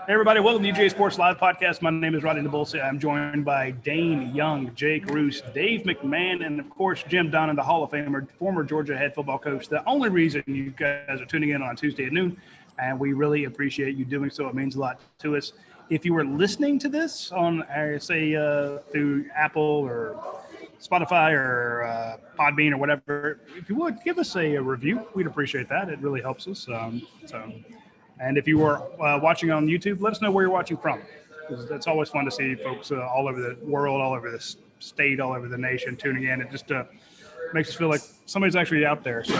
Hey everybody, welcome to the UGASports Live Podcast. My name is Radi Nabulsi. I'm joined by Dayne Young, Jake Roos, Dave McMahon, and of course Jim Donnan, the Hall of Famer, former Georgia head football coach. The only reason you guys are tuning in on Tuesday at noon, and we really appreciate you doing so. It means a lot to us. If you were listening to this on, say, through Apple or Spotify or Podbean or whatever, if you would give us a review, we'd appreciate that. It really helps us. And if you were watching on YouTube, let us know where you're watching from. It's always fun to see folks all over the world, all over the state, all over the nation tuning in. It just makes us feel like somebody's actually out there. So,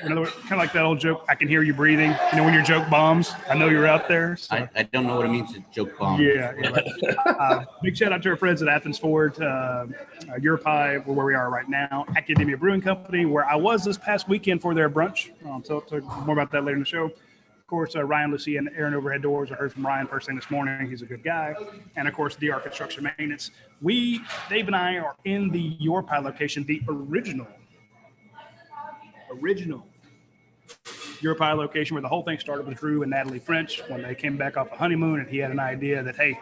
in other words, kind of like that old joke, I can hear you breathing. You know, when your joke bombs, I know you're out there. So. I don't know what it means to joke bomb. Yeah. Big shout out to our friends at Athens Ford, Europi, where we are right now, Academia Brewing Company, where I was this past weekend for their brunch. So more about that later in the show. Of course, Ryan, Lucy, and Aaron Overhead Doors. I heard from Ryan first thing this morning. He's a good guy. And, of course, DR Construction Maintenance. Dave and I are in the Europi location, the original Europi location where the whole thing started with Drew and Natalie French when they came back off a honeymoon, and he had an idea that, they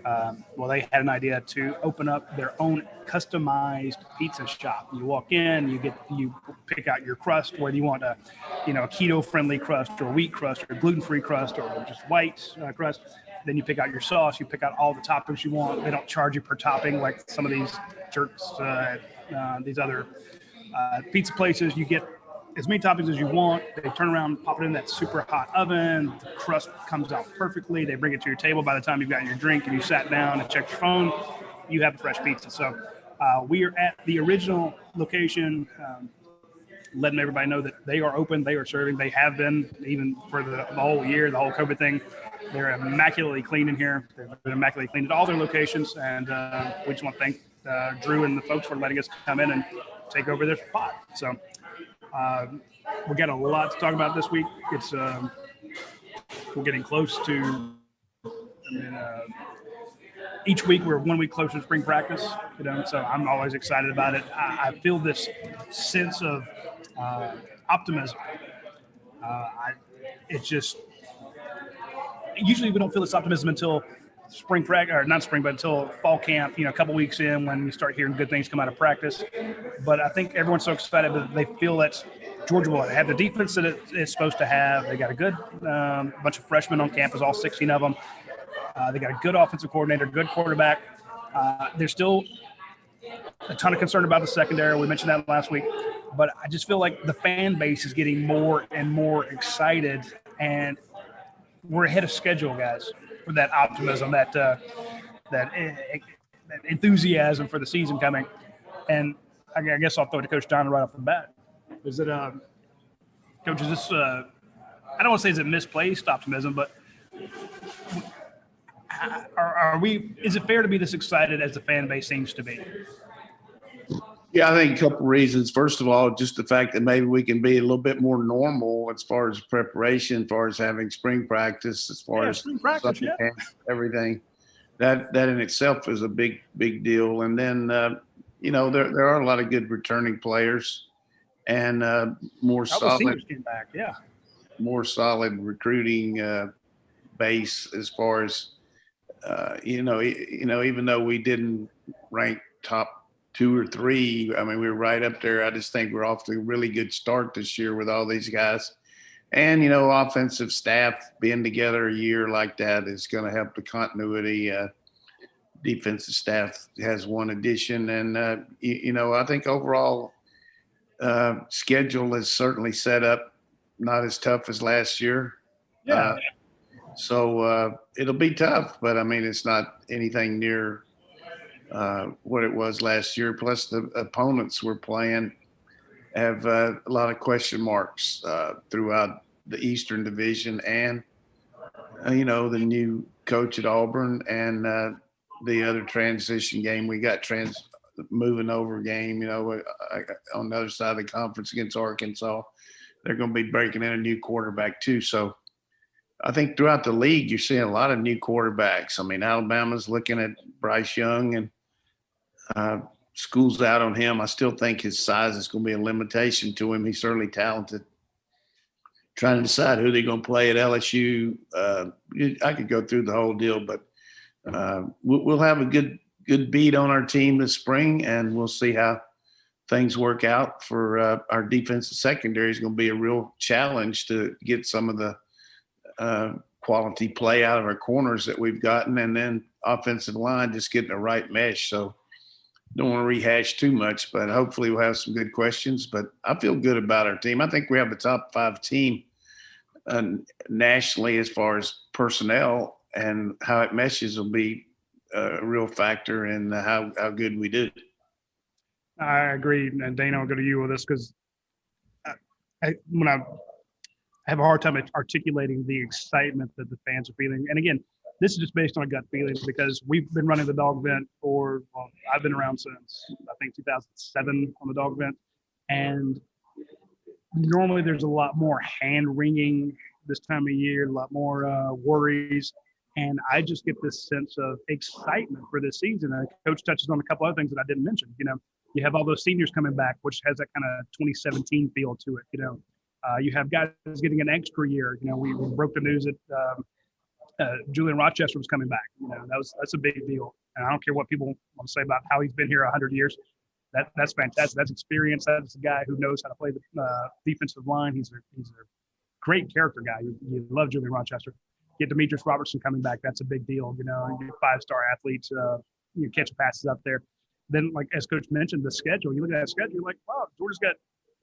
had an idea to open up their own customized pizza shop. You walk in, you pick out your crust, whether you want a keto-friendly crust or wheat crust or gluten-free crust or just white crust. Then you pick out your sauce. You pick out all the toppings you want. They don't charge you per topping like some of these jerks, these other pizza places. You get as many toppings as you want. They turn around, pop it in that super hot oven. The crust comes out perfectly. They bring it to your table. By the time you've got your drink and you sat down and checked your phone, you have the fresh pizza. So we are at the original location, letting everybody know that they are open. They are serving. They have been even for the whole year, the whole COVID thing. They're immaculately clean in here. They've been immaculately clean at all their locations. And we just want to thank Drew and the folks for letting us come in and take over their spot. So we got a lot to talk about this week. It's we're getting close to. Each week we're 1 week closer to spring practice. So I'm always excited about it. I feel this sense of optimism. It's just usually we don't feel this optimism until spring practice, or not spring, but until fall camp, a couple weeks in when you start hearing good things come out of practice. But I think everyone's so excited that they feel that Georgia will have the defense that it's supposed to have. They got a good bunch of freshmen on campus, all 16 of them. They got a good offensive coordinator, good quarterback. There's still a ton of concern about the secondary. We mentioned that last week. But I just feel like the fan base is getting more and more excited, and we're ahead of schedule, guys, for that optimism, that enthusiasm for the season coming. And I guess I'll throw it to Coach Donnan right off the bat. Is it, Coach, is this, I don't want to say is it misplaced optimism, but is it fair to be this excited as the fan base seems to be? Yeah, I think a couple reasons. First of all, just the fact that maybe we can be a little bit more normal as far as preparation, as far as having spring practice, as far as spring practice, everything. That in itself is a big deal. And then, there are a lot of good returning players and more solid recruiting base as far as, even though we didn't rank top 2 or 3. I mean, we were right up there. I just think we're off to a really good start this year with all these guys. And, offensive staff being together a year like that is going to help the continuity. Defensive staff has one addition. And, I think overall schedule is certainly set up not as tough as last year. Yeah. So it'll be tough, but, I mean, it's not anything near what it was last year. Plus the opponents we're playing have a lot of question marks throughout the Eastern Division, and the new coach at Auburn, and the other transition game we got moving over game on the other side of the conference against Arkansas. They're going to be breaking in a new quarterback too. So I think throughout the league you're seeing a lot of new quarterbacks. I mean, Alabama's looking at Bryce Young, and school's out on him. I still think his size is going to be a limitation to him. He's certainly talented. trying to decide who they're going to play at LSU. I could go through the whole deal, but we'll have a good beat on our team this spring, and we'll see how things work out for our defensive secondary. Is going to be a real challenge to get some of the quality play out of our corners that we've gotten, and then offensive line just getting the right mesh. So don't want to rehash too much, but hopefully we'll have some good questions. But I feel good about our team. I think we have a top 5 team nationally as far as personnel, and how it meshes will be a real factor in how good we do. I agree. And Dayne, I'll go to you with this because when I have a hard time articulating the excitement that the fans are feeling. And again, this is just based on a gut feeling because we've been running the dog vent I've been around since I think 2007 on the dog vent. And normally there's a lot more hand wringing this time of year, a lot more worries. And I just get this sense of excitement for this season. And Coach touches on a couple other things that I didn't mention. You have all those seniors coming back, which has that kind of 2017 feel to it. You have guys getting an extra year. We broke the news that Julian Rochester was coming back. That's a big deal. And I don't care what people want to say about how he's been here 100 years. That's fantastic. That's experience. That's a guy who knows how to play the defensive line. He's a great character guy. You love Julian Rochester. Get Demetrius Robertson coming back. That's a big deal. You 5-star athletes, catch passes up there. Then, like as Coach mentioned, the schedule. You look at that schedule, you're like, wow, Georgia's got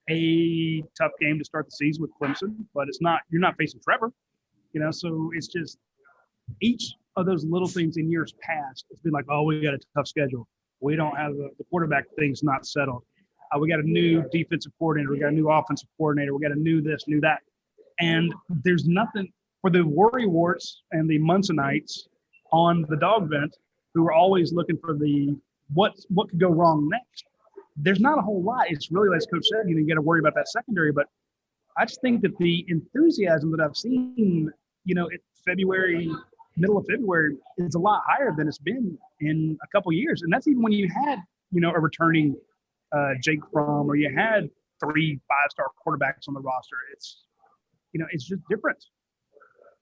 a tough game to start the season with Clemson, but you're not facing Trevor. So it's just each of those little things in years past. It's been like, oh, we got a tough schedule. We don't have the quarterback thing's not settled. We got a new defensive coordinator. We got a new offensive coordinator. We got a new this, new that. And there's nothing for the worry warts and the Munsonites on the dog vent who are always looking for the what could go wrong next. There's not a whole lot. It's really, as Coach said, you got to worry about that secondary. But I just think that the enthusiasm that I've seen, middle of February, is a lot higher than it's been in a couple of years. And that's even when you had, a returning Jake Fromm, or you had 3 5-star quarterbacks on the roster. It's just different.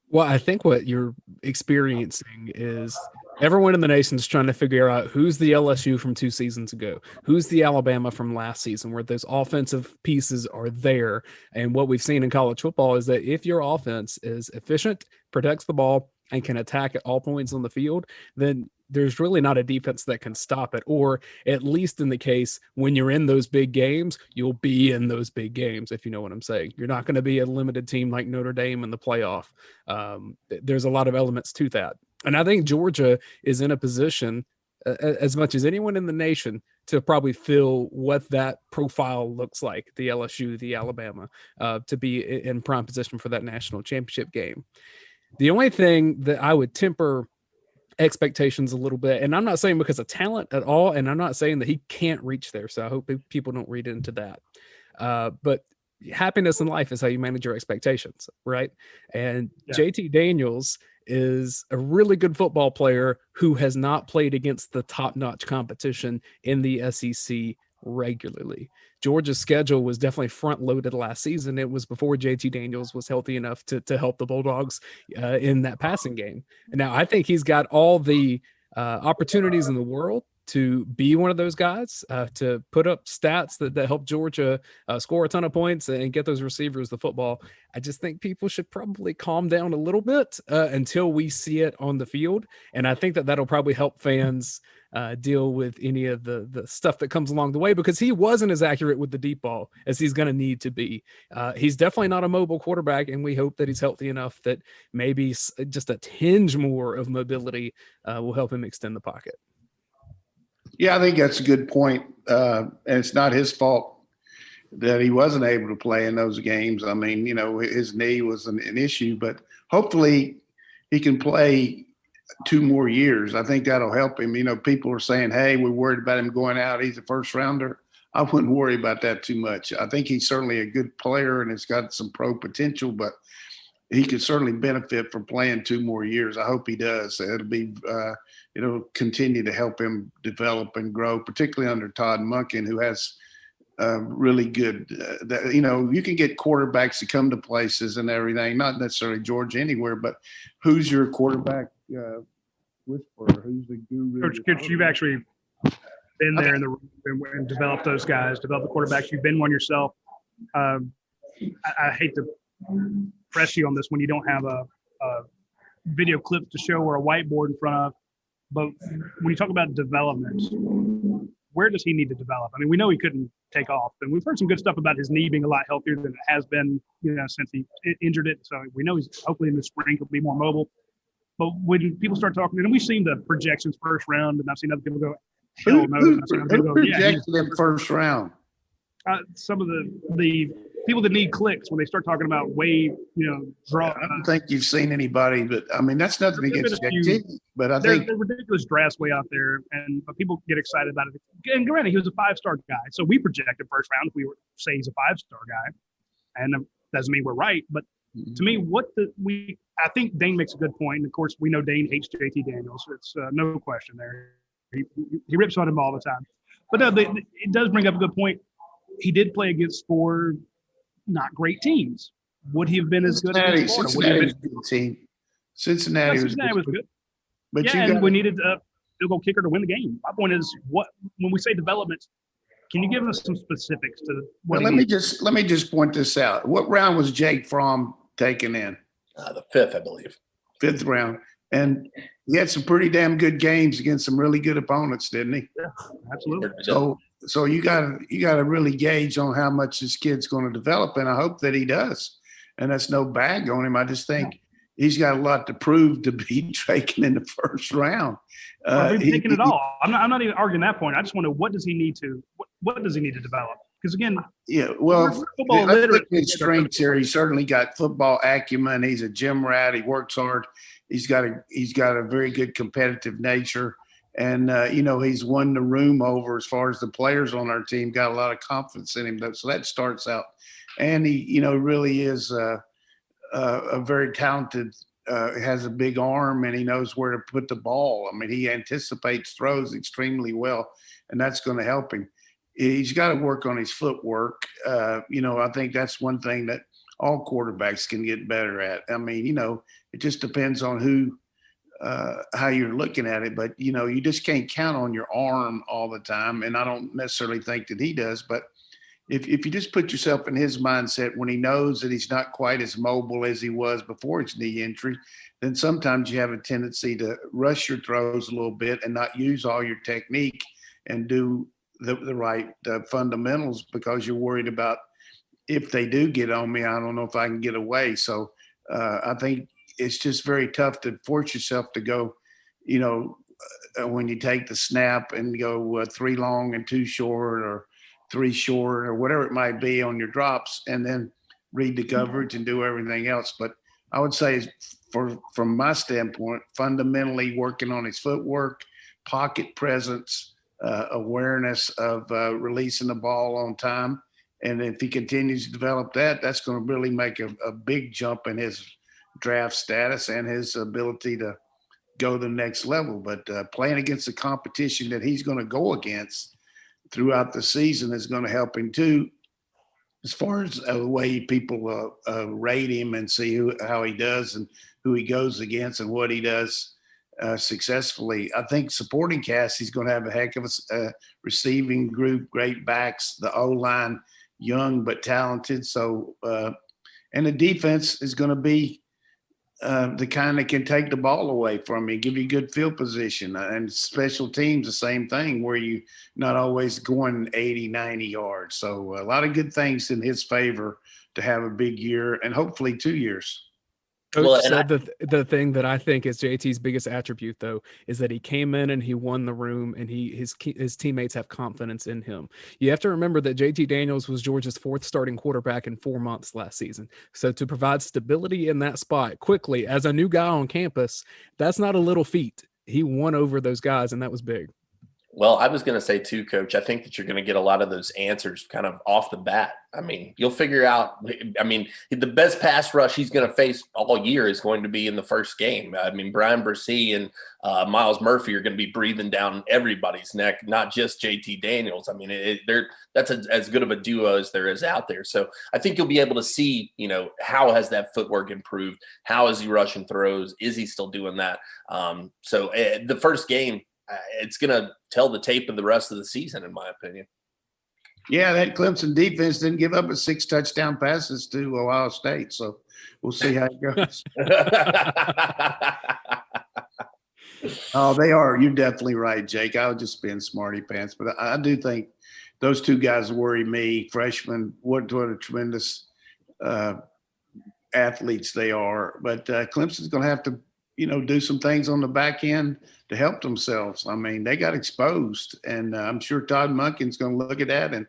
Well, I think what you're experiencing is everyone in the nation is trying to figure out who's the LSU from 2 seasons ago, who's the Alabama from last season, where those offensive pieces are there. And what we've seen in college football is that if your offense is efficient, protects the ball, and can attack at all points on the field, then there's really not a defense that can stop it. Or at least in the case when you're in those big games, you'll be in those big games, if you know what I'm saying. You're not going to be a limited team like Notre Dame in the playoff. There's a lot of elements to that. And I think Georgia is in a position, as much as anyone in the nation, to probably feel what that profile looks like, the LSU, the Alabama, to be in prime position for that national championship game. The only thing that I would temper expectations a little bit, and I'm not saying because of talent at all, and I'm not saying that he can't reach there, so I hope people don't read into that. But happiness in life is how you manage your expectations, right? And yeah. JT Daniels is a really good football player who has not played against the top-notch competition in the SEC regularly. Georgia's schedule was definitely front-loaded last season. It was before JT Daniels was healthy enough to help the Bulldogs in that passing game. And now I think he's got all the opportunities in the world to be one of those guys, to put up stats that help Georgia score a ton of points and get those receivers the football. I just think people should probably calm down a little bit until we see it on the field. And I think that'll probably help fans deal with any of the stuff that comes along the way, because he wasn't as accurate with the deep ball as he's going to need to be. He's definitely not a mobile quarterback, and we hope that he's healthy enough that maybe just a tinge more of mobility will help him extend the pocket. Yeah, I think that's a good point. And it's not his fault that he wasn't able to play in those games. I mean, his knee was an issue, but hopefully he can play 2 more years. I think that'll help him. People are saying, hey, we're worried about him going out. He's a first rounder. I wouldn't worry about that too much. I think he's certainly a good player and it's got some pro potential, but he could certainly benefit from playing 2 more years. I hope he does. It'll continue to help him develop and grow, particularly under Todd Monken, who has really good. You know, you can get quarterbacks to come to places and everything, not necessarily Georgia anywhere, but who's your quarterback whisperer? Who's the guru? Coach, you've actually been there in the room and developed those guys, developed the quarterbacks. You've been one yourself. I hate to press you on this when you don't have a video clip to show or a whiteboard in front of, but when you talk about development, where does he need to develop? I mean, we know he couldn't take off, and we've heard some good stuff about his knee being a lot healthier than it has been, since he injured it. So we know he's hopefully in the spring he'll be more mobile. But when people start talking, and we've seen the projections first round, and I've seen other people go, hell no. Who projected him first round? Some of the people that need clicks when they start talking about wave, draw. I don't think you've seen anybody, but I mean, that's nothing against JT. But I think there's ridiculous drafts way out there, but people get excited about it. And granted, he was a 5-star guy, so we projected first round if we were say he's a 5-star guy, and doesn't mean we're right. But to me, I think Dayne makes a good point. And of course, we know Dayne hates JT Daniels. It's no question there. He rips on him all the time. But no, it does bring up a good point. He did play against 4 not great teams. Would he have been as good as Florida? Cincinnati was a good team. Cincinnati was good. But we needed a field goal kicker to win the game. My point is, when we say development, can you give us some specifics to what? Well, let me just point this out. What round was Jake Fromm taken in? The 5th, I believe. 5th round, and he had some pretty damn good games against some really good opponents, didn't he? Yeah, absolutely. So you got to really gauge on how much this kid's going to develop, and I hope that he does. And that's no bag on him. I just think he's got a lot to prove to be taken in the first round. He's taken it all. I'm not even arguing that point. I just want to know what does he need to develop? Because again, football literate. His strengths here. He certainly got football acumen. He's a gym rat. He works hard. He's got a very good competitive nature. And, he's won the room over as far as the players on our team, got a lot of confidence in him. So that starts out. And he, really is a very talented, has a big arm, and he knows where to put the ball. I mean, he anticipates throws extremely well, and that's going to help him. He's got to work on his footwork. I think that's one thing that all quarterbacks can get better at. I mean, it just depends on how you're looking at it, but you just can't count on your arm all the time. And I don't necessarily think that he does, but if you just put yourself in his mindset when he knows that he's not quite as mobile as he was before his knee injury, then sometimes you have a tendency to rush your throws a little bit and not use all your technique and do the right fundamentals because you're worried about if they do get on me, I don't know if I can get away. So I think it's just very tough to force yourself to go, when you take the snap and go 3 long and 2 short or 3 short or whatever it might be on your drops, and then read the coverage and do everything else. But I would say from my standpoint, fundamentally working on his footwork, pocket presence, awareness of releasing the ball on time. And if he continues to develop that, that's going to really make a big jump in his draft status and his ability to go to the next level. But playing against the competition that he's going to go against throughout the season is going to help him too, as far as the way people rate him and see how he does and who he goes against and what he does successfully. I think supporting cast, he's going to have a heck of a receiving group, great backs, the O-line, young but talented. So, and the defense is going to be the kind that can take the ball away from you, give you good field position. And special teams, the same thing, where you not always going 80, 90 yards. So a lot of good things in his favor to have a big year and hopefully 2 years. Coach said the thing that I think is JT's biggest attribute, though, is that he came in and he won the room, and his teammates have confidence in him. You have to remember that JT Daniels was Georgia's 4th starting quarterback in 4 months last season. So to provide stability in that spot quickly as a new guy on campus, that's not a little feat. He won over those guys, and that was big. Well, I was going to say too, Coach, I think that you're going to get a lot of those answers kind of off the bat. I mean, you'll figure out – I mean, the best pass rush he's going to face all year is going to be in the first game. I mean, Brian Bresee and Miles Murphy are going to be breathing down everybody's neck, not just JT Daniels. I mean, that's as good of a duo as there is out there. So I think you'll be able to see, how has that footwork improved? How is he rushing throws? Is he still doing that? So the first game – it's going to tell the tape of the rest of the season, in my opinion. Yeah, that Clemson defense didn't give up 6 touchdown passes to Ohio State, so we'll see how it goes. Oh, they are. You're definitely right, Jake. I was just being smarty pants, but I do think those 2 guys worry me. Freshmen, what a tremendous athletes they are. But Clemson's going to have to, do some things on the back end to help themselves. I mean, they got exposed, and I'm sure Todd Monken's going to look at that and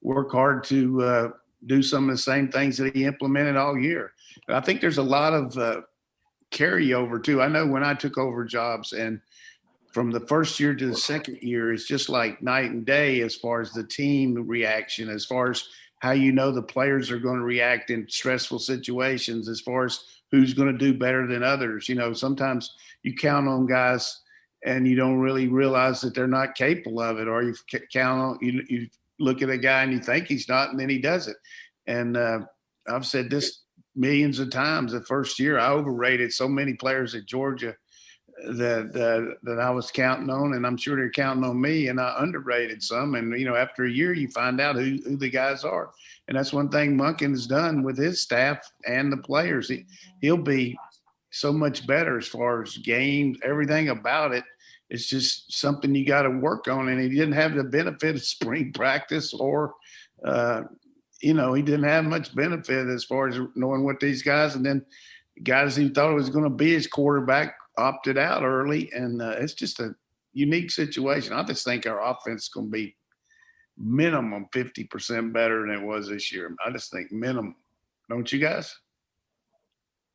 work hard to do some of the same things that he implemented all year. But I think there's a lot of carryover too. I know when I took over jobs, and from the first year to the second year, it's just like night and day as far as the team reaction, as far as how the players are going to react in stressful situations, as far as who's going to do better than others. Sometimes you count on guys and you don't really realize that they're not capable of it, or you count on you look at a guy and you think he's not, and then he does it. And I've said this millions of times. The first year I overrated so many players at Georgia that I was counting on, and I'm sure they're counting on me, and I underrated some. And, after a year, you find out who the guys are. And that's one thing Monken has done with his staff and the players. He'll be so much better as far as games, everything about it. It's just something you got to work on. And he didn't have the benefit of spring practice or, he didn't have much benefit as far as knowing what these guys, and then guys he thought was going to be his quarterback opted out early, and it's just a unique situation. I just think our offense is going to be minimum 50% better than it was this year. I just think minimum. Don't you guys?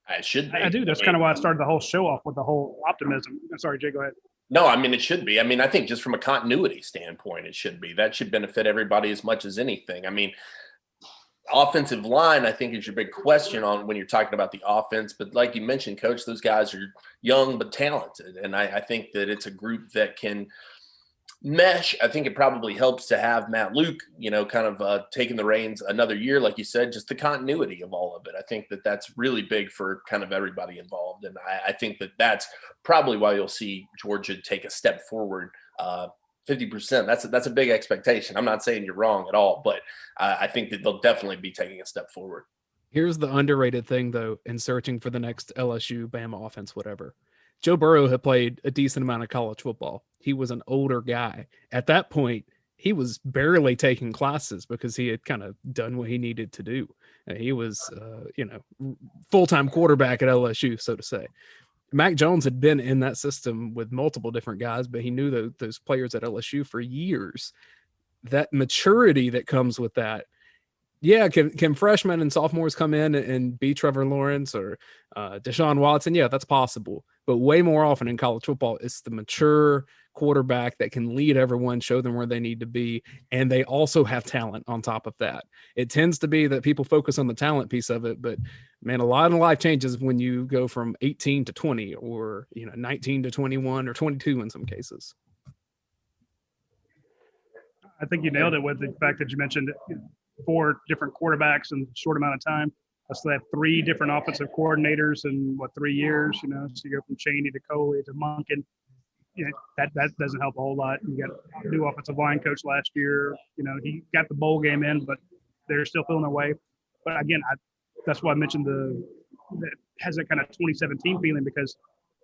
It should be. I do. That's kind of why I started the whole show off with the whole optimism. Sorry, Jay, go ahead. No, I mean, it should be. I mean, I think just from a continuity standpoint, it should be. That should benefit everybody as much as anything. I mean, offensive line, I think, is your big question on when you're talking about the offense. But like you mentioned, Coach, those guys are young but talented. And I think that it's a group that can mesh. I think it probably helps to have Matt Luke, kind of taking the reins another year, like you said, just the continuity of all of it. I think that that's really big for kind of everybody involved. And I think that that's probably why you'll see Georgia take a step forward 50%. That's a big expectation. I'm not saying you're wrong at all, but I think that they'll definitely be taking a step forward. Here's the underrated thing, though, in searching for the next LSU, Bama offense, whatever. Joe Burrow had played a decent amount of college football. He was an older guy. At that point, he was barely taking classes because he had kind of done what he needed to do. He was, full-time quarterback at LSU, so to say. Mac Jones had been in that system with multiple different guys, but he knew those players at LSU for years. That maturity that comes with that. Yeah, can freshmen and sophomores come in and be Trevor Lawrence or Deshaun Watson? Yeah, that's possible. But way more often in college football, it's the mature quarterback that can lead everyone, show them where they need to be, and they also have talent on top of that. It tends to be that people focus on the talent piece of it, but man, a lot of life changes when you go from 18 to 20 or 19 to 21 or 22 in some cases. I think you nailed it with the fact that you mentioned 4 different quarterbacks in a short amount of time. So they have 3 different offensive coordinators in 3 years, so you go from Chaney to Coley to Monken. That doesn't help a whole lot. You got a new offensive line coach last year. He got the bowl game in, but they're still feeling their way. But again, that's why I mentioned that has that kind of 2017 feeling, because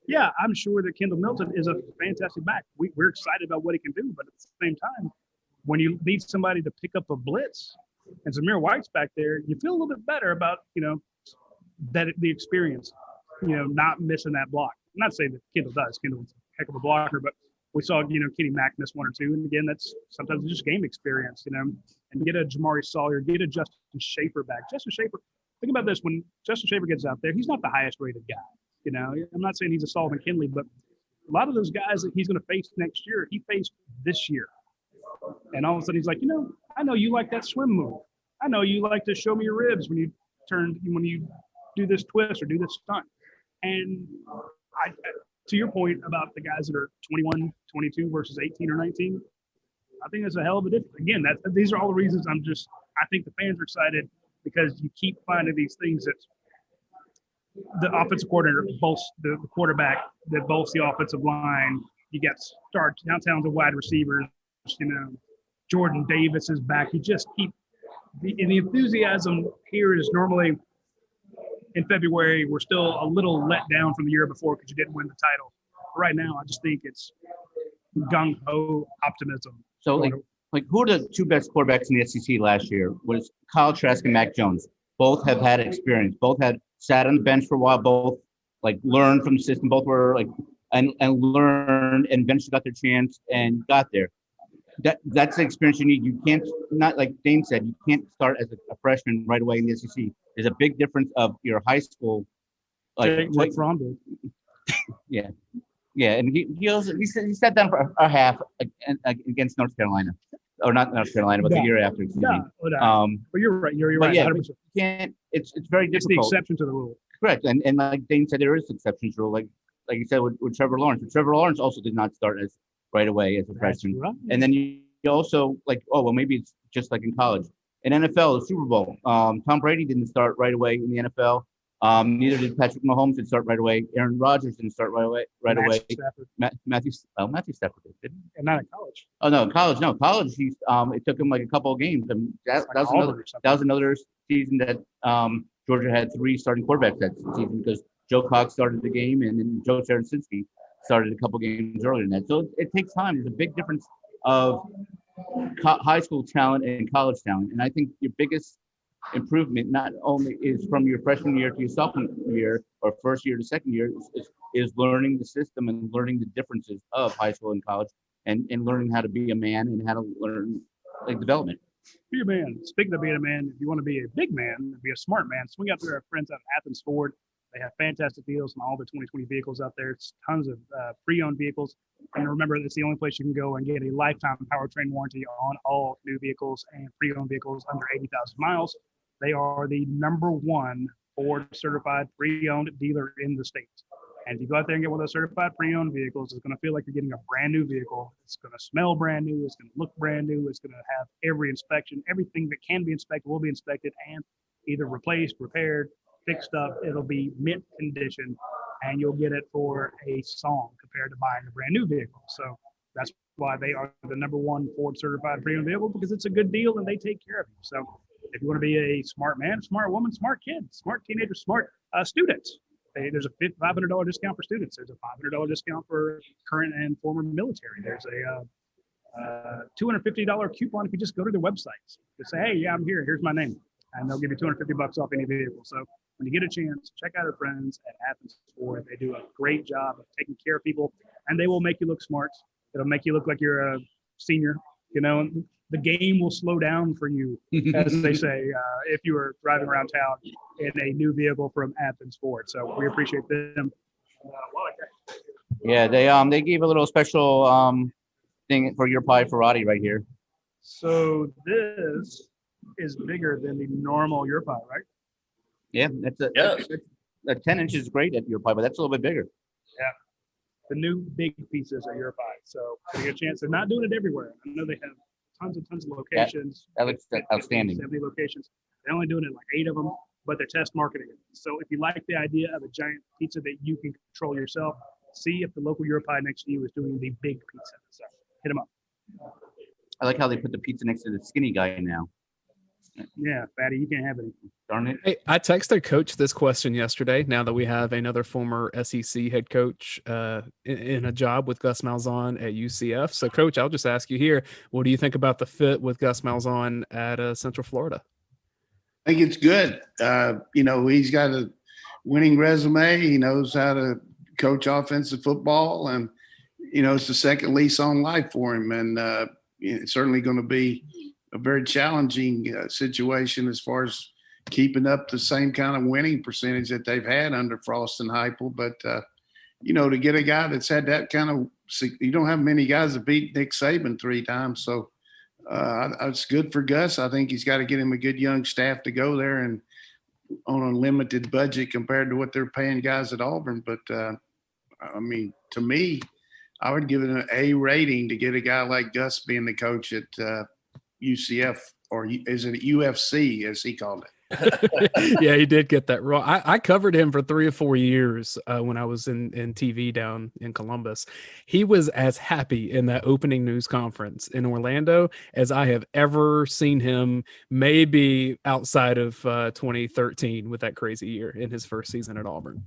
yeah, I'm sure that Kendall Milton is a fantastic back. We're excited about what he can do, but at the same time, when you need somebody to pick up a blitz and Zamir White's back there, you feel a little bit better about, that the experience, not missing that block. I'm not saying that Kendall does. Kendall's a heck of a blocker, but we saw, Kenny Mack miss 1 or 2. And again, that's sometimes just game experience, and get a Jamari Sawyer, get a Justin Schaefer back. Justin Schaefer, think about this. When Justin Schaefer gets out there, he's not the highest rated guy. I'm not saying he's a Solomon Kinley, but a lot of those guys that he's going to face next year, he faced this year. And all of a sudden he's like, I know you like that swim move. I know you like to show me your ribs when you do this twist or do this stunt. And to your point about the guys that are 21, 22 versus 18 or 19, I think that's a hell of a difference. Again, these are all the reasons I think the fans are excited because you keep finding these things that the offensive coordinator bolts the quarterback, that bolts the offensive line. You got downtown the wide receivers, Jordan Davis is back. You just keep the enthusiasm here is normally in February. We're still a little let down from the year before because you didn't win the title. But right now, I just think it's gung-ho optimism. So, like who are the two best quarterbacks in the SEC last year? Was Kyle Trask and Mac Jones. Both have had experience. Both had sat on the bench for a while. Both learned from the system. Both were and learned and eventually got their chance and got there. That's the experience you need. You can't, not like Dayne said, you can't start as a freshman right away in the SEC. There's a big difference of your high school. Yeah, and he sat down for a half against North Carolina, or not North Carolina, but the year after. But you're right. You're right. Yeah, you can't. It's very difficult. It's the exception to the rule. Correct, and like Dayne said, there is exceptions to the rule. Like you said with Trevor Lawrence. But Trevor Lawrence also did not start as right away as a freshman. Right. And then you also maybe it's just like in college. In NFL, the Super Bowl, Tom Brady didn't start right away in the NFL. Neither did Patrick Mahomes didn't start right away. Aaron Rodgers didn't start right away. Matthew Stafford didn't. And not in college. Oh no, college. No, college. He's it took him like a couple of games. And that was another season that Georgia had 3 starting quarterbacks that season because Joe Cox started the game and then Joe Tarasinski started a couple games earlier than that. So it takes time. There's a big difference of high school talent and college talent. And I think your biggest improvement not only is from your freshman year to your sophomore year or first year to second year is learning the system and learning the differences of high school and college and learning how to be a man and how to learn development. Be a man. Speaking of being a man, if you want to be a big man, be a smart man, swing out to our friends out of Athens Ford. They have fantastic deals on all the 2020 vehicles out there. It's tons of pre-owned vehicles. And remember, it's the only place you can go and get a lifetime powertrain warranty on all new vehicles and pre-owned vehicles under 80,000 miles. They are the #1 Ford certified pre-owned dealer in the state. And if you go out there and get one of those certified pre-owned vehicles, it's going to feel like you're getting a brand new vehicle. It's going to smell brand new. It's going to look brand new. It's going to have every inspection. Everything that can be inspected will be inspected and either replaced, repaired, fixed up. It'll be mint condition, and you'll get it for a song compared to buying a brand new vehicle. So that's why they are the #1 Ford certified pre-owned vehicle, because it's a good deal and they take care of you. So if you want to be a smart man, smart woman, smart kid, smart teenager, smart students, there's a $500 discount for students. There's a $500 discount for current and former military. There's a $250 coupon if you just go to their websites. Just say, hey, yeah, I'm here. Here's my name. And they'll give you $250 off any vehicle. So when you get a chance, check out our friends at Athens Ford. They do a great job of taking care of people, and they will make you look smart. It'll make you look like you're a senior. The game will slow down for you, as they say, if you are driving around town in a new vehicle from Athens Ford. So we appreciate them. Yeah, they gave a little special thing for your pie for Radi right here. So this is bigger than the normal your pie, right? Yeah, that's 10 inches is great at your pie, but that's a little bit bigger. Yeah, the new big pieces are your pie. So if you get a chance, they're not doing it everywhere. I know they have tons of locations. That looks outstanding. 70 locations. They're only doing it like 8 of them, but they're test marketing it. So if you like the idea of a giant pizza that you can control yourself, see if the local Europie next to you is doing the big pizza. So hit them up. I like how they put the pizza next to the skinny guy now. Yeah, fatty, you can't have any. Darn it. Hey, I texted Coach this question yesterday. Now that we have another former SEC head coach in a job with Gus Malzahn at UCF. So, Coach, I'll just ask you here, what do you think about the fit with Gus Malzahn at Central Florida? I think it's good. He's got a winning resume. He knows how to coach offensive football, and it's the second lease on life for him. And it's certainly going to be a very challenging situation as far as keeping up the same kind of winning percentage that they've had under Frost and Heupel. But to get a guy that's had that kind of – you don't have many guys that beat Nick Saban 3 times. So it's good for Gus. I think he's got to get him a good young staff to go there and on a limited budget compared to what they're paying guys at Auburn. But, to me, I would give it an A rating to get a guy like Gus being the coach at UCF, or is it UFC, as he called it? Yeah, he did get that wrong. I covered him for 3 or 4 years when I was in TV down in Columbus. He was as happy in that opening news conference in Orlando as I have ever seen him, maybe outside of 2013 with that crazy year in his first season at Auburn.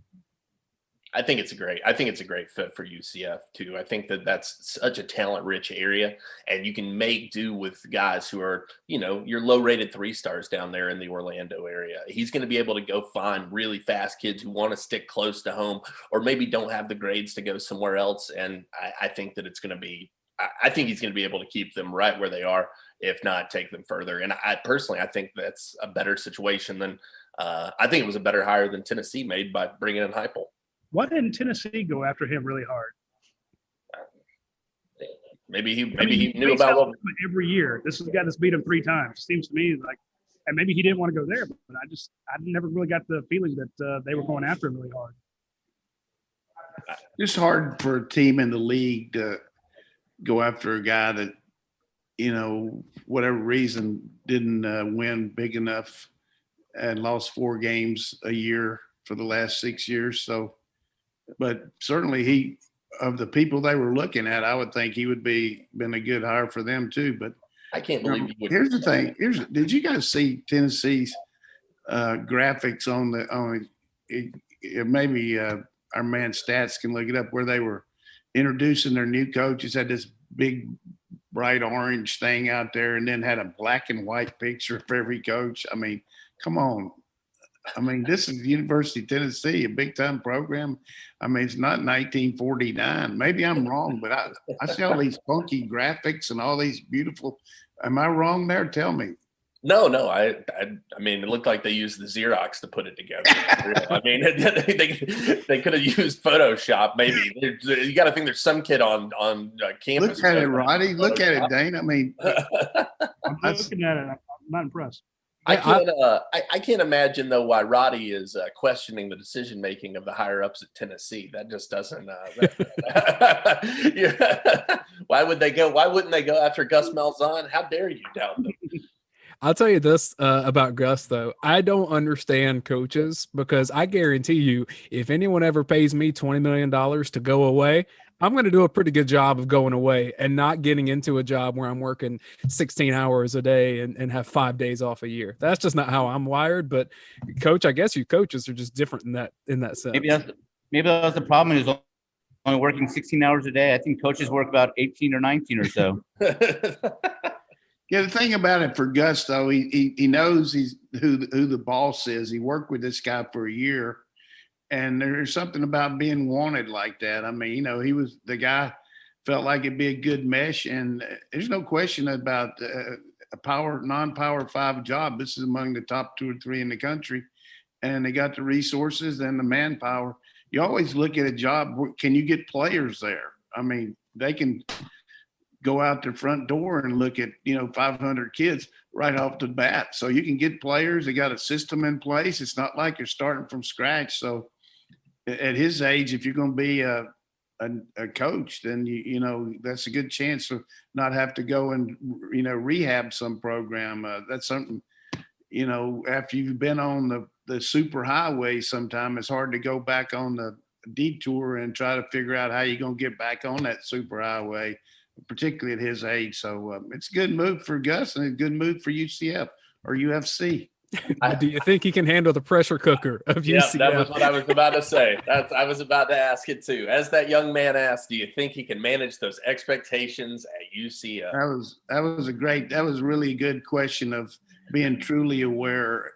I think it's a great fit for UCF too. I think that's such a talent-rich area, and you can make do with guys who are, your low-rated 3-stars down there in the Orlando area. He's going to be able to go find really fast kids who want to stick close to home, or maybe don't have the grades to go somewhere else. And I think that I think he's going to be able to keep them right where they are, if not take them further. And I think that's a better situation than I think it was a better hire than Tennessee made by bringing in Heupel. Why didn't Tennessee go after him really hard? Maybe he knew about what every year. This is the guy that's beat him 3 times. Seems to me like, and maybe he didn't want to go there, but I never really got the feeling that they were going after him really hard. It's hard for a team in the league to go after a guy that, whatever reason didn't win big enough and lost 4 games a year for the last 6 years. So. But certainly of the people they were looking at, I would think he would been a good hire for them too. But I can't believe he would. Here's the thing. Did you guys see Tennessee's graphics on maybe our man Stats can look it up, where they were introducing their new coaches, had this big bright orange thing out there and then had a black and white picture for every coach. I mean, come on. This is the University of Tennessee, a big-time program. It's not 1949. Maybe I'm wrong, but I see all these funky graphics and all these beautiful – am I wrong there? Tell me. No. It looked like they used the Xerox to put it together. They could have used Photoshop. Maybe you got to think there's some kid on campus. Look at it, Roddy. Look at it, Dane. I'm looking at it. I'm not impressed. I can't imagine though why Roddy is questioning the decision making of the higher ups at Tennessee. That just doesn't. Why would they go? Why wouldn't they go after Gus Malzahn? How dare you doubt them? I'll tell you this about Gus, though. I don't understand coaches, because I guarantee you, if anyone ever pays me $20 million to go away, I'm going to do a pretty good job of going away and not getting into a job where I'm working 16 hours a day and have 5 days off a year. That's just not how I'm wired. But coach, I guess you coaches are just different in that sense. Maybe that's the problem, is only working 16 hours a day. I think coaches work about 18 or 19 or so. Yeah, the thing about it for Gus, though, he knows who the boss is. He worked with this guy for a year, and there's something about being wanted like that. He was the guy, felt like it'd be a good mesh, and there's no question about a non-power 5 job. This is among the top 2 or 3 in the country, and they got the resources and the manpower. You always look at a job, can you get players there? They can go out their front door and look at 500 kids right off the bat. So you can get players. They got a system in place. It's not like you're starting from scratch. So at his age, if you're going to be a coach, then that's a good chance to not have to go and rehab some program. That's something after you've been on the super highway, sometime it's hard to go back on the detour and try to figure out how you're going to get back on that super highway, particularly at his age. So it's a good move for Gus and a good move for UCF or UFC. Do you think he can handle the pressure cooker of UCF? Yeah, that was what I was about to say. I was about to ask it too. As that young man asked, do you think he can manage those expectations at UCF? That was really a good question of being truly aware.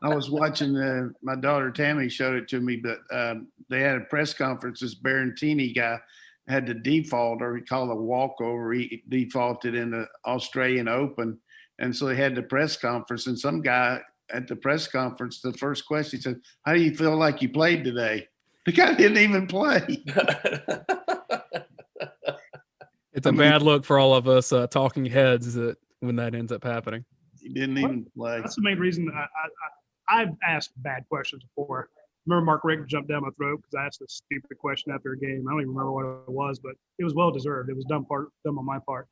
I was watching my daughter Tammy showed it to me, but they had a press conference. This Barantini guy had to default, or he called a walkover. He defaulted in the Australian Open. And so they had the press conference, and some guy at the press conference, the first question, he said, "How do you feel like you played today?" The guy didn't even play. It's a bad look for all of us talking heads that when that ends up happening. He didn't even play. That's the main reason I've asked bad questions before. Remember Mark Rick jumped down my throat because I asked a stupid question after a game. I don't even remember what it was, but it was well deserved. It was dumb on my part.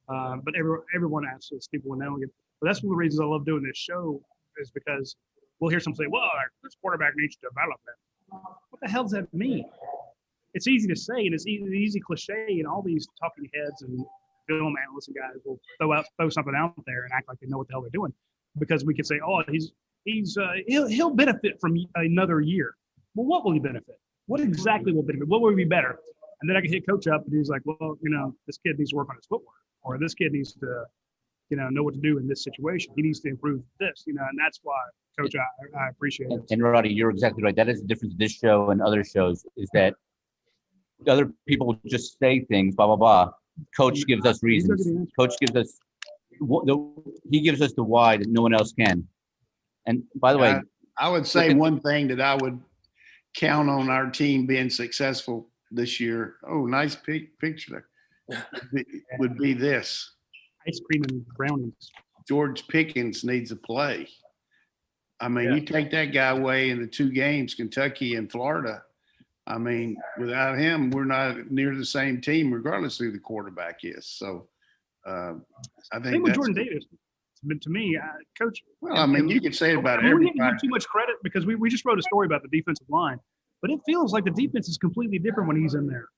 But everyone asks a stupid one. But that's one of the reasons I love doing this show is because we'll hear someone say, "Well, this quarterback needs development." What the hell does that mean? It's easy to say, and it's easy cliche, and all these talking heads and film analysts and guys will throw something out there and act like they know what the hell they're doing, because we could say, "Oh, he'll benefit from another year." Well, what will he benefit? What exactly will benefit? What will be better? And then I can hit coach up, and he's like, "Well, this kid needs to work on his footwork, or this kid needs to, know what to do in this situation. He needs to improve this, and that's why, Coach, I appreciate it." And Roddy, you're exactly right. That is the difference of this show and other shows is that other people just say things, blah, blah, blah. Coach gives us reasons. Coach gives us, he gives us the why that no one else can. And by the way, I would say one thing that I would count on our team being successful this year. Oh, nice picture there. Would be this. Ice cream and brownies. George Pickens needs to play. I mean, you take that guy away in the 2 games, Kentucky and Florida. I mean, without him, we're not near the same team, regardless of who the quarterback is. So, I think same with Jordan Davis. To me, Coach. Well, I mean, you could say it about everybody. We didn't give too much credit because we just wrote a story about the defensive line, but it feels like the defense is completely different when he's in there.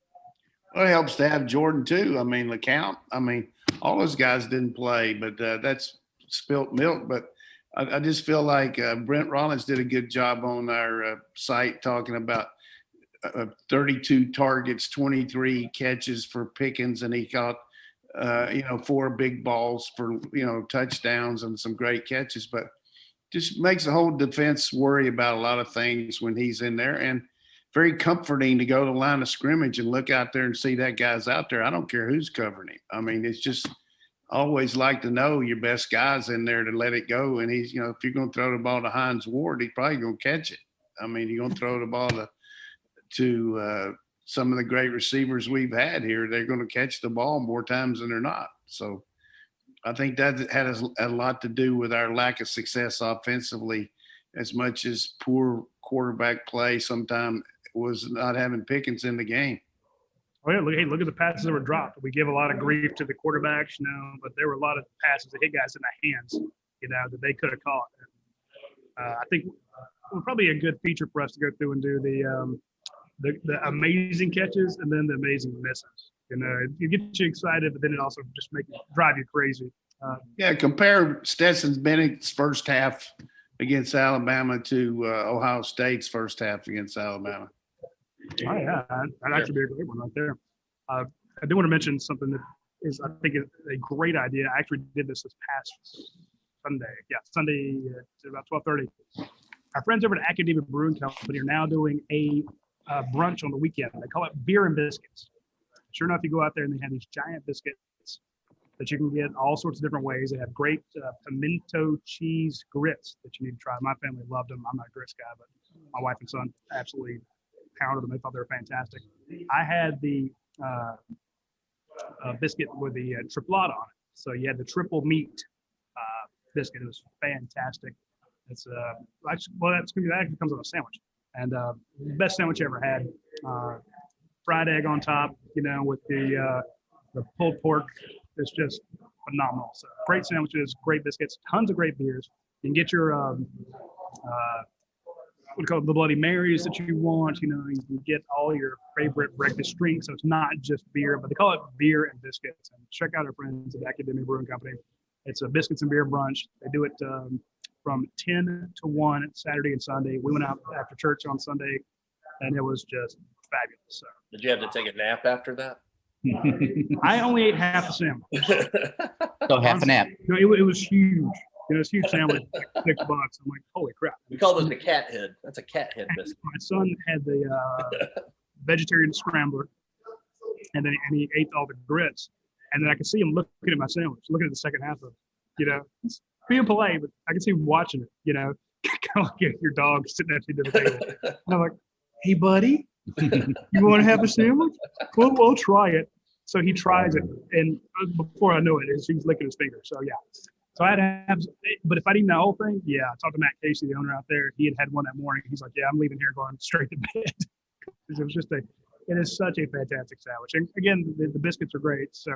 Well, it helps to have Jordan too. I mean, LeCount. I mean, all those guys didn't play, but that's spilt milk. But I just feel like Brent Rollins did a good job on our site talking about 32 targets, 23 catches for Pickens, and he caught, 4 big balls for, touchdowns and some great catches. But just makes the whole defense worry about a lot of things when he's in there. And very comforting to go to the line of scrimmage and look out there and see that guy's out there. I don't care who's covering him. I mean, it's just always like to know your best guy's in there to let it go. And he's, if you're going to throw the ball to Hines Ward, he's probably going to catch it. I mean, you're going to throw the ball to some of the great receivers we've had here. They're going to catch the ball more times than they're not. So I think that had a lot to do with our lack of success offensively, as much as poor quarterback play sometimes was not having Pickens in the game. Oh, yeah, look at the passes that were dropped. We give a lot of grief to the quarterbacks, but there were a lot of passes that hit guys in the hands, that they could have caught. I think it was probably a good feature for us to go through and do the amazing catches and then the amazing misses. It gets you excited, but then it also just drive you crazy. Compare Stetson Bennett's first half against Alabama to Ohio State's first half against Alabama. Oh, yeah. That'd actually be a great one right there. I do want to mention something that is, I think, a great idea. I actually did this past Sunday. Yeah, Sunday at about 12:30. Our friends over at Academic Brewing Company are now doing a brunch on the weekend. They call it beer and biscuits. Sure enough, you go out there and they have these giant biscuits that you can get all sorts of different ways. They have great pimento cheese grits that you need to try. My family loved them. I'm not a grits guy, but my wife and son absolutely pounded them. They thought they were fantastic. I had the biscuit with the triplata on it. So you had the triple meat biscuit. It was fantastic. It's that actually comes on a sandwich, and best sandwich I ever had. Fried egg on top, with the pulled pork. It's just phenomenal. So great sandwiches, great biscuits, tons of great beers. You can get your what we call it, the Bloody Marys that you want. You can get all your favorite breakfast drinks. So it's not just beer, but they call it beer and biscuits. And check out our friends at Academic Brewing Company. It's a biscuits and beer brunch. They do it from 10 to 1 Saturday and Sunday. We went out after church on Sunday, and it was just fabulous. So. Did you have to take a nap after that? I only ate half the sandwich. So half a nap. It was huge. It's a huch sandwich, like $6. I'm like, holy crap. We call those a cat head. That's a cat head biscuit. My son had the vegetarian scrambler, and he ate all the grits. And then I could see him looking at my sandwich, looking at the second half of it, He's being polite, but I could see him watching it, kind of like your dog sitting at the table. And I'm like, hey, buddy, you want to have a sandwich? Well, we'll try it. So he tries it, and before I know it, he's licking his finger. So yeah. So I had to have, but if I'd eaten the whole thing, yeah. I talked to Matt Casey, the owner out there. He had one that morning. He's like, yeah, I'm leaving here going straight to bed. It was just it is such a fantastic sandwich. And again, the biscuits are great. So,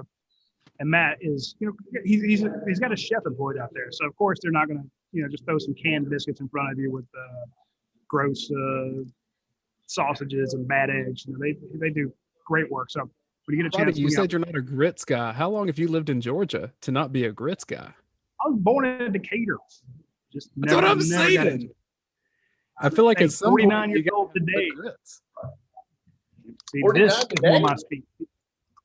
and Matt is, he's got a chef employed out there. So of course they're not going to, just throw some canned biscuits in front of you with gross sausages and bad eggs. They do great work. So when you get a chance, Radi, you said you're not a grits guy. How long have you lived in Georgia to not be a grits guy? I was born in Decatur. That's what I'm saying. I feel like it's 49 years old today. See, this is more my speed.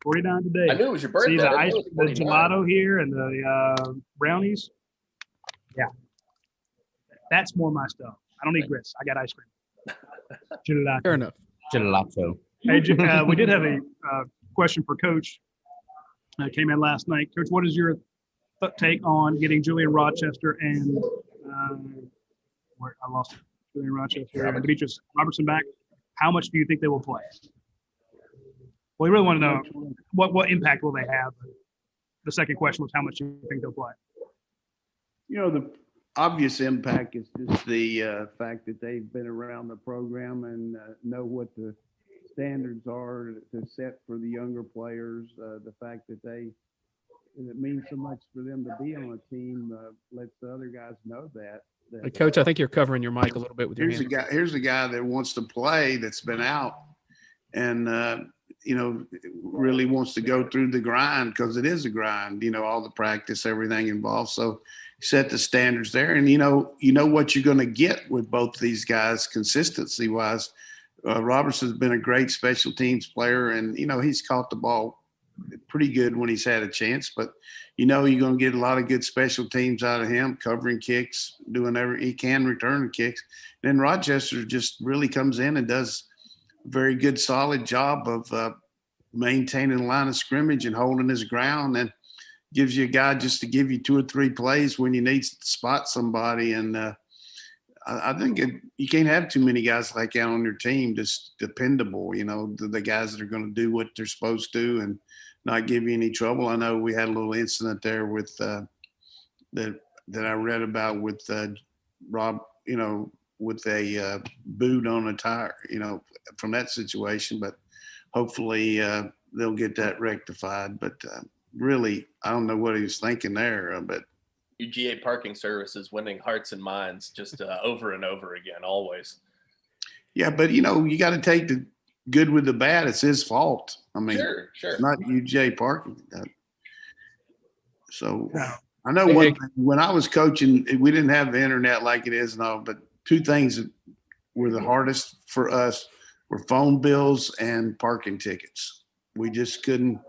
49 today. I knew it was your birthday. See the gelato here and the brownies. Yeah, that's more my stuff. I don't need grits. I got ice cream. Gelato. Fair enough. Gelato. Hey, we did have a question for Coach. Came in last night. Coach, what is your take on getting Julian Rochester and where I lost Julian Rochester and Demetrius Robertson back? How much do you think they will play? Well, we really want to know what impact will they have. The second question was how much do you think they'll play? The obvious impact is just the fact that they've been around the program and know what the standards are to set for the younger players. The fact that it means so much for them to be on a team lets the other guys know that. Hey, Coach, I think you're covering your mic a little bit with your hand. Here's a guy that wants to play, that's been out, and really wants to go through the grind, because it is a grind. All the practice, everything involved. So set the standards there, and you know what you're going to get with both these guys consistency wise. Robertson's been a great special teams player, and he's caught the ball pretty good when he's had a chance, but you're going to get a lot of good special teams out of him, covering kicks, doing everything he can, returning kicks. And then Rochester just really comes in and does a very good, solid job of maintaining the line of scrimmage and holding his ground, and gives you a guy just to give you 2 or 3 plays when you need to spot somebody. And I think you can't have too many guys like that on your team, just dependable, the guys that are going to do what they're supposed to and not give you any trouble. I know we had a little incident there with that I read about with Rob, with a boot on a tire, from that situation. But hopefully they'll get that rectified. But really, I don't know what he was thinking there. But UGA Parking Services winning hearts and minds just over and over again, always. Yeah, but you got to take the good with the bad. It's his fault. I mean, sure. It's not UGA Parking. So I know one thing, when I was coaching, we didn't have the internet like it is now, but 2 things that were the hardest for us were phone bills and parking tickets. We just couldn't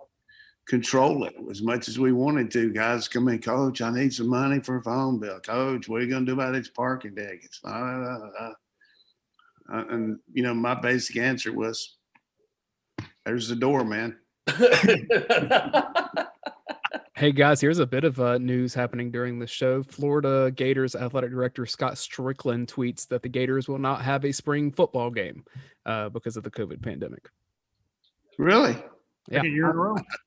control it as much as we wanted to. Guys come in, Coach, I need some money for a phone bill. Coach, what are you going to do about these parking tickets? And my basic answer was, there's the door, man. Hey guys, here's a bit of news happening during the show. Florida Gators athletic director Scott Strickland tweets that the Gators will not have a spring football game because of the COVID pandemic. Really? Yeah.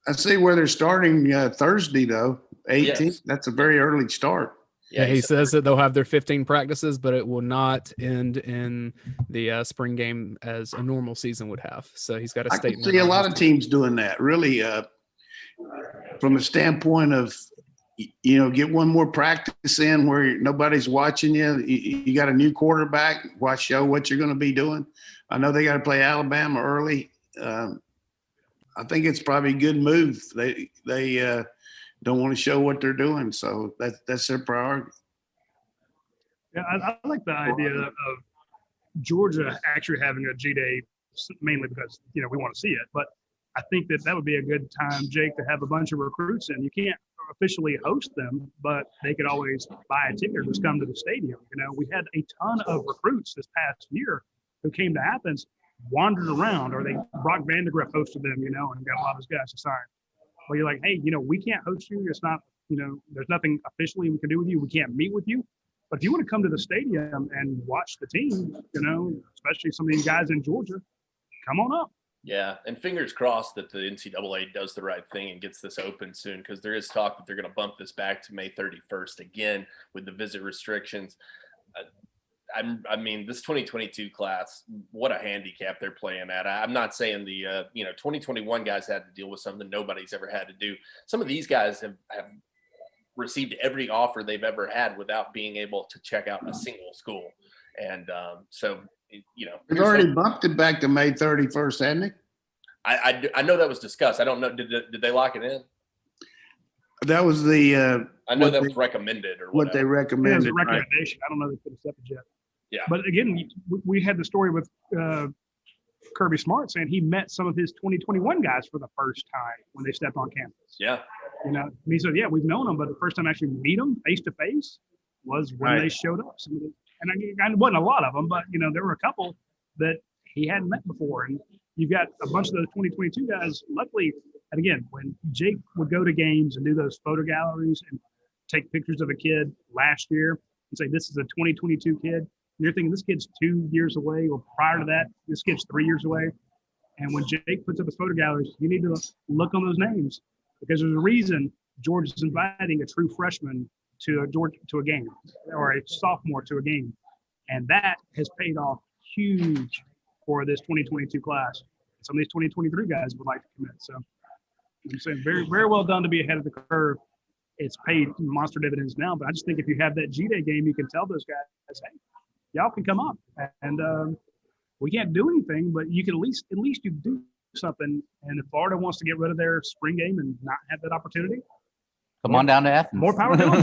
I see where they're starting Thursday, though. 18th. Yes. That's a very early start. Yeah, he says that they'll have their 15 practices, but it will not end in the spring game as a normal season would have. So he's got a statement. I can see a lot of teams doing that, really, from a standpoint of, get one more practice in where nobody's watching you. You got a new quarterback, show what you're going to be doing. I know they got to play Alabama early. I think it's probably a good move. They don't want to show what they're doing, so that's their priority. Yeah, I like the idea of Georgia actually having a G-Day, mainly because we want to see it. But I think that would be a good time, Jake, to have a bunch of recruits in. You can't officially host them, but they could always buy a ticket or just come to the stadium. We had a ton of recruits this past year who came to Athens, wandered around, or Brock Vandegrift hosted them, and got a lot of his guys to sign. Well, you're like, hey, we can't host you. It's not, there's nothing officially we can do with you. We can't meet with you, But if you want to come to the stadium and watch the team, especially some of these guys in Georgia, come on up. Yeah, and fingers crossed that the NCAA does the right thing and gets this open soon, because there is talk that they're going to bump this back to May 31st again with the visit restrictions. I mean, this 2022 class, what a handicap they're playing at. I'm not saying the 2021 guys had to deal with something nobody's ever had to do. Some of these guys have received every offer they've ever had without being able to check out a single school. And they've already bumped it back to May 31st, hadn't it? I know that was discussed. I don't know. Did they lock it in? That was the. I know that was recommended or what they recommended. It was a recommendation. Right? I don't know if they could have stepped it yet. Yeah. But again, we had the story with Kirby Smart saying he met some of his 2021 guys for the first time when they stepped on campus. Yeah. And he said, yeah, we've known them, but the first time I actually meet them face to face was when they showed up. And it wasn't a lot of them, but there were a couple that he hadn't met before. And you've got a bunch of those 2022 guys. Luckily, and again, when Jake would go to games and do those photo galleries and take pictures of a kid last year and say, this is a 2022 kid. And you're thinking this kid's 2 years away, or prior to that, this kid's 3 years away. And when Jake puts up his photo galleries, you need to look on those names, because there's a reason George is inviting a true freshman to a game, or a sophomore to a game. And that has paid off huge for this 2022 class. Some of these 2023 guys would like to commit. So I'm saying very, very well done to be ahead of the curve. It's paid monster dividends now, but I just think if you have that G-Day game, you can tell those guys, hey, y'all can come up. And we can't do anything, but you can at least you do something. And if Florida wants to get rid of their spring game and not have that opportunity, come on down to Athens. More power to them.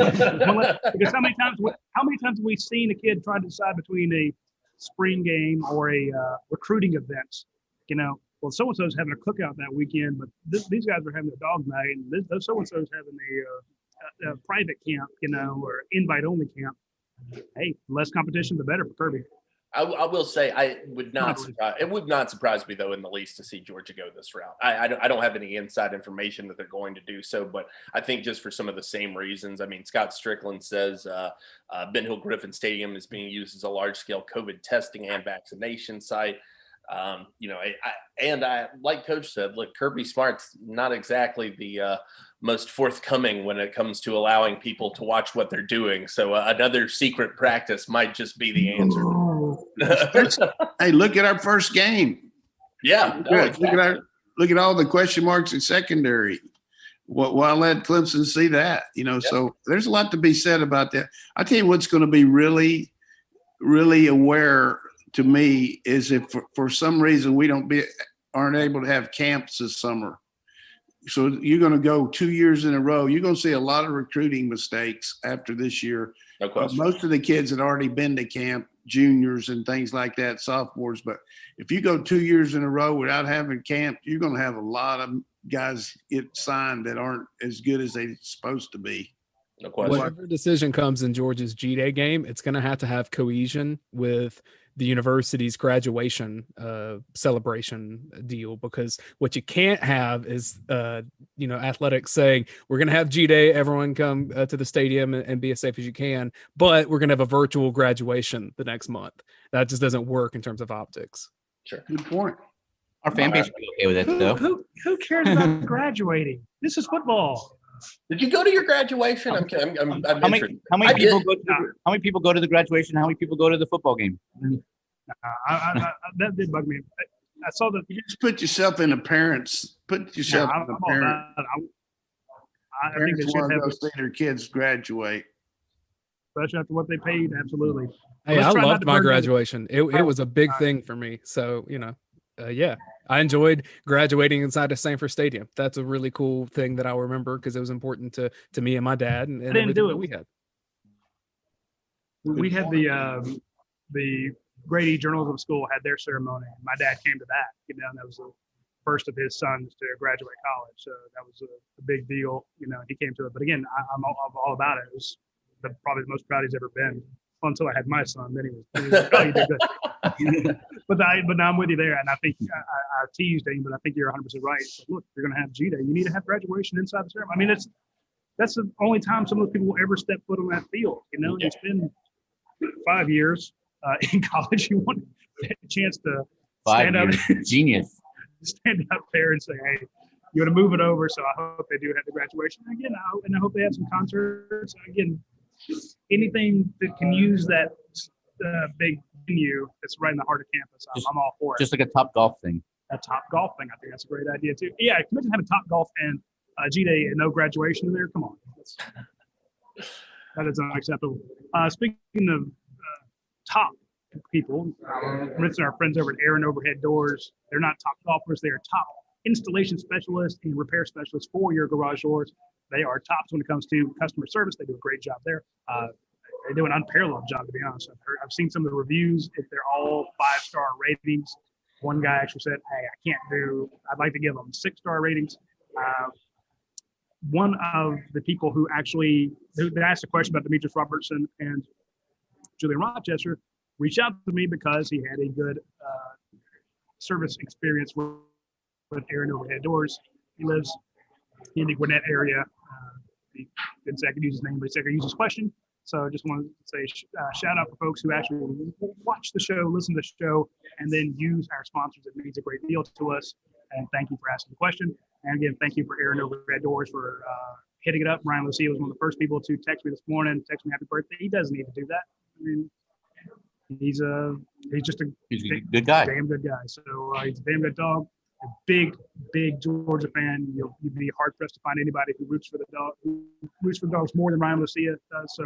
Because how many times have we seen a kid try to decide between a spring game or a recruiting event? Well, so-and-so's having a cookout that weekend, but these guys are having a dog night, and those so-and-so's having a private camp, or invite-only camp. Hey, less competition, the better for Kirby. I will say it would not surprise me, though, in the least, to see Georgia go this route. I don't have any inside information that they're going to do so, but I think just for some of the same reasons. I mean, Scott Strickland says Ben Hill Griffin Stadium is being used as a large-scale COVID testing and vaccination site. Like Coach said, look, Kirby Smart's not exactly the most forthcoming when it comes to allowing people to watch what they're doing. So another secret practice might just be the answer. Hey, look at our first game. Yeah. Look at all the question marks in secondary. Well, let Clemson see that, So there's a lot to be said about that. I tell you what's going to be really, really aware to me is if for some reason we aren't able to have camps this summer. So you're going to go 2 years in a row. You're going to see a lot of recruiting mistakes after this year. No question. Most of the kids had already been to camp, juniors and things like that, sophomores. But if you go 2 years in a row without having camp, you're going to have a lot of guys get signed that aren't as good as they're supposed to be. No question. Whatever decision comes in Georgia's G-Day game, it's going to have cohesion with the university's graduation celebration deal, because what you can't have is athletics saying we're going to have G-Day, everyone come to the stadium and be as safe as you can, but we're going to have a virtual graduation the next month. That just doesn't work in terms of optics. Sure. Good point. Our fan base would be okay with it, though. Who cares about graduating? This is football. Did you go to your graduation? I'm How many people go to the graduation? How many people go to the football game? That did bug me. I saw that. You just put yourself in a parent's. Put yourself in a parent. I think they should have see their kids graduate, especially after what they paid. Absolutely. Hey, I loved my graduation. It was a big thing for me. So I enjoyed graduating inside of Sanford Stadium. That's a really cool thing that I'll remember because it was important to me and my dad. And I didn't do it. We had. We had the Grady Journalism School had their ceremony. And my dad came to that. And that was the first of his sons to graduate college. So that was a big deal. He came to it. But again, I'm all about it. It was probably the most proud he's ever been. Until I had my son, then he was oh, you did good. but now I'm with you there, and I think I teased him, but I think you're 100% right. So look, you're going to have G-Day. You need to have graduation inside the ceremony. I mean, that's the only time some of those people will ever step foot on that field. It's been 5 years in college. You want a chance to 5 stand up, years. Genius. stand up there and say, hey, you want to move it over. So I hope they do have the graduation. Again, I hope they have some concerts. Again, anything that can use that big venue that's right in the heart of campus, I'm all for it. Just like a Top Golf thing. A Top Golf thing, I think that's a great idea too. Yeah, can you imagine having Top Golf and G-Day and no graduation in there? Come on. That is unacceptable. Speaking of top people, mention our friends over at Aaron Overhead Doors. They're not top golfers. They are top installation specialists and repair specialists for your garage doors. They are tops when it comes to customer service. They do a great job there. They do an unparalleled job, to be honest. I've seen some of the reviews. If they're all 5-star ratings. One guy actually said, hey, I'd like to give them 6-star ratings. One of the people who asked a question about Demetrius Robertson and Julian Rochester reached out to me because he had a good service experience with Aaron Overhead Doors. He lives in the Gwinnett area. He didn't say I could use his name, but he said I could use his question. So I just wanted to say shout out to folks who actually watch the show, listen to the show, and then use our sponsors. It means a great deal to us. And thank you for asking the question. And again, thank you for Aaron Overhead Doors for hitting it up. Ryan Lucia was one of the first people to text me this morning, text me happy birthday. He doesn't need to do that. I mean, he's just a good guy. Damn good guy. So he's a damn good dog. A big Georgia fan. You'd be hard pressed to find anybody who roots for the dogs more than Ryan Lucia does. So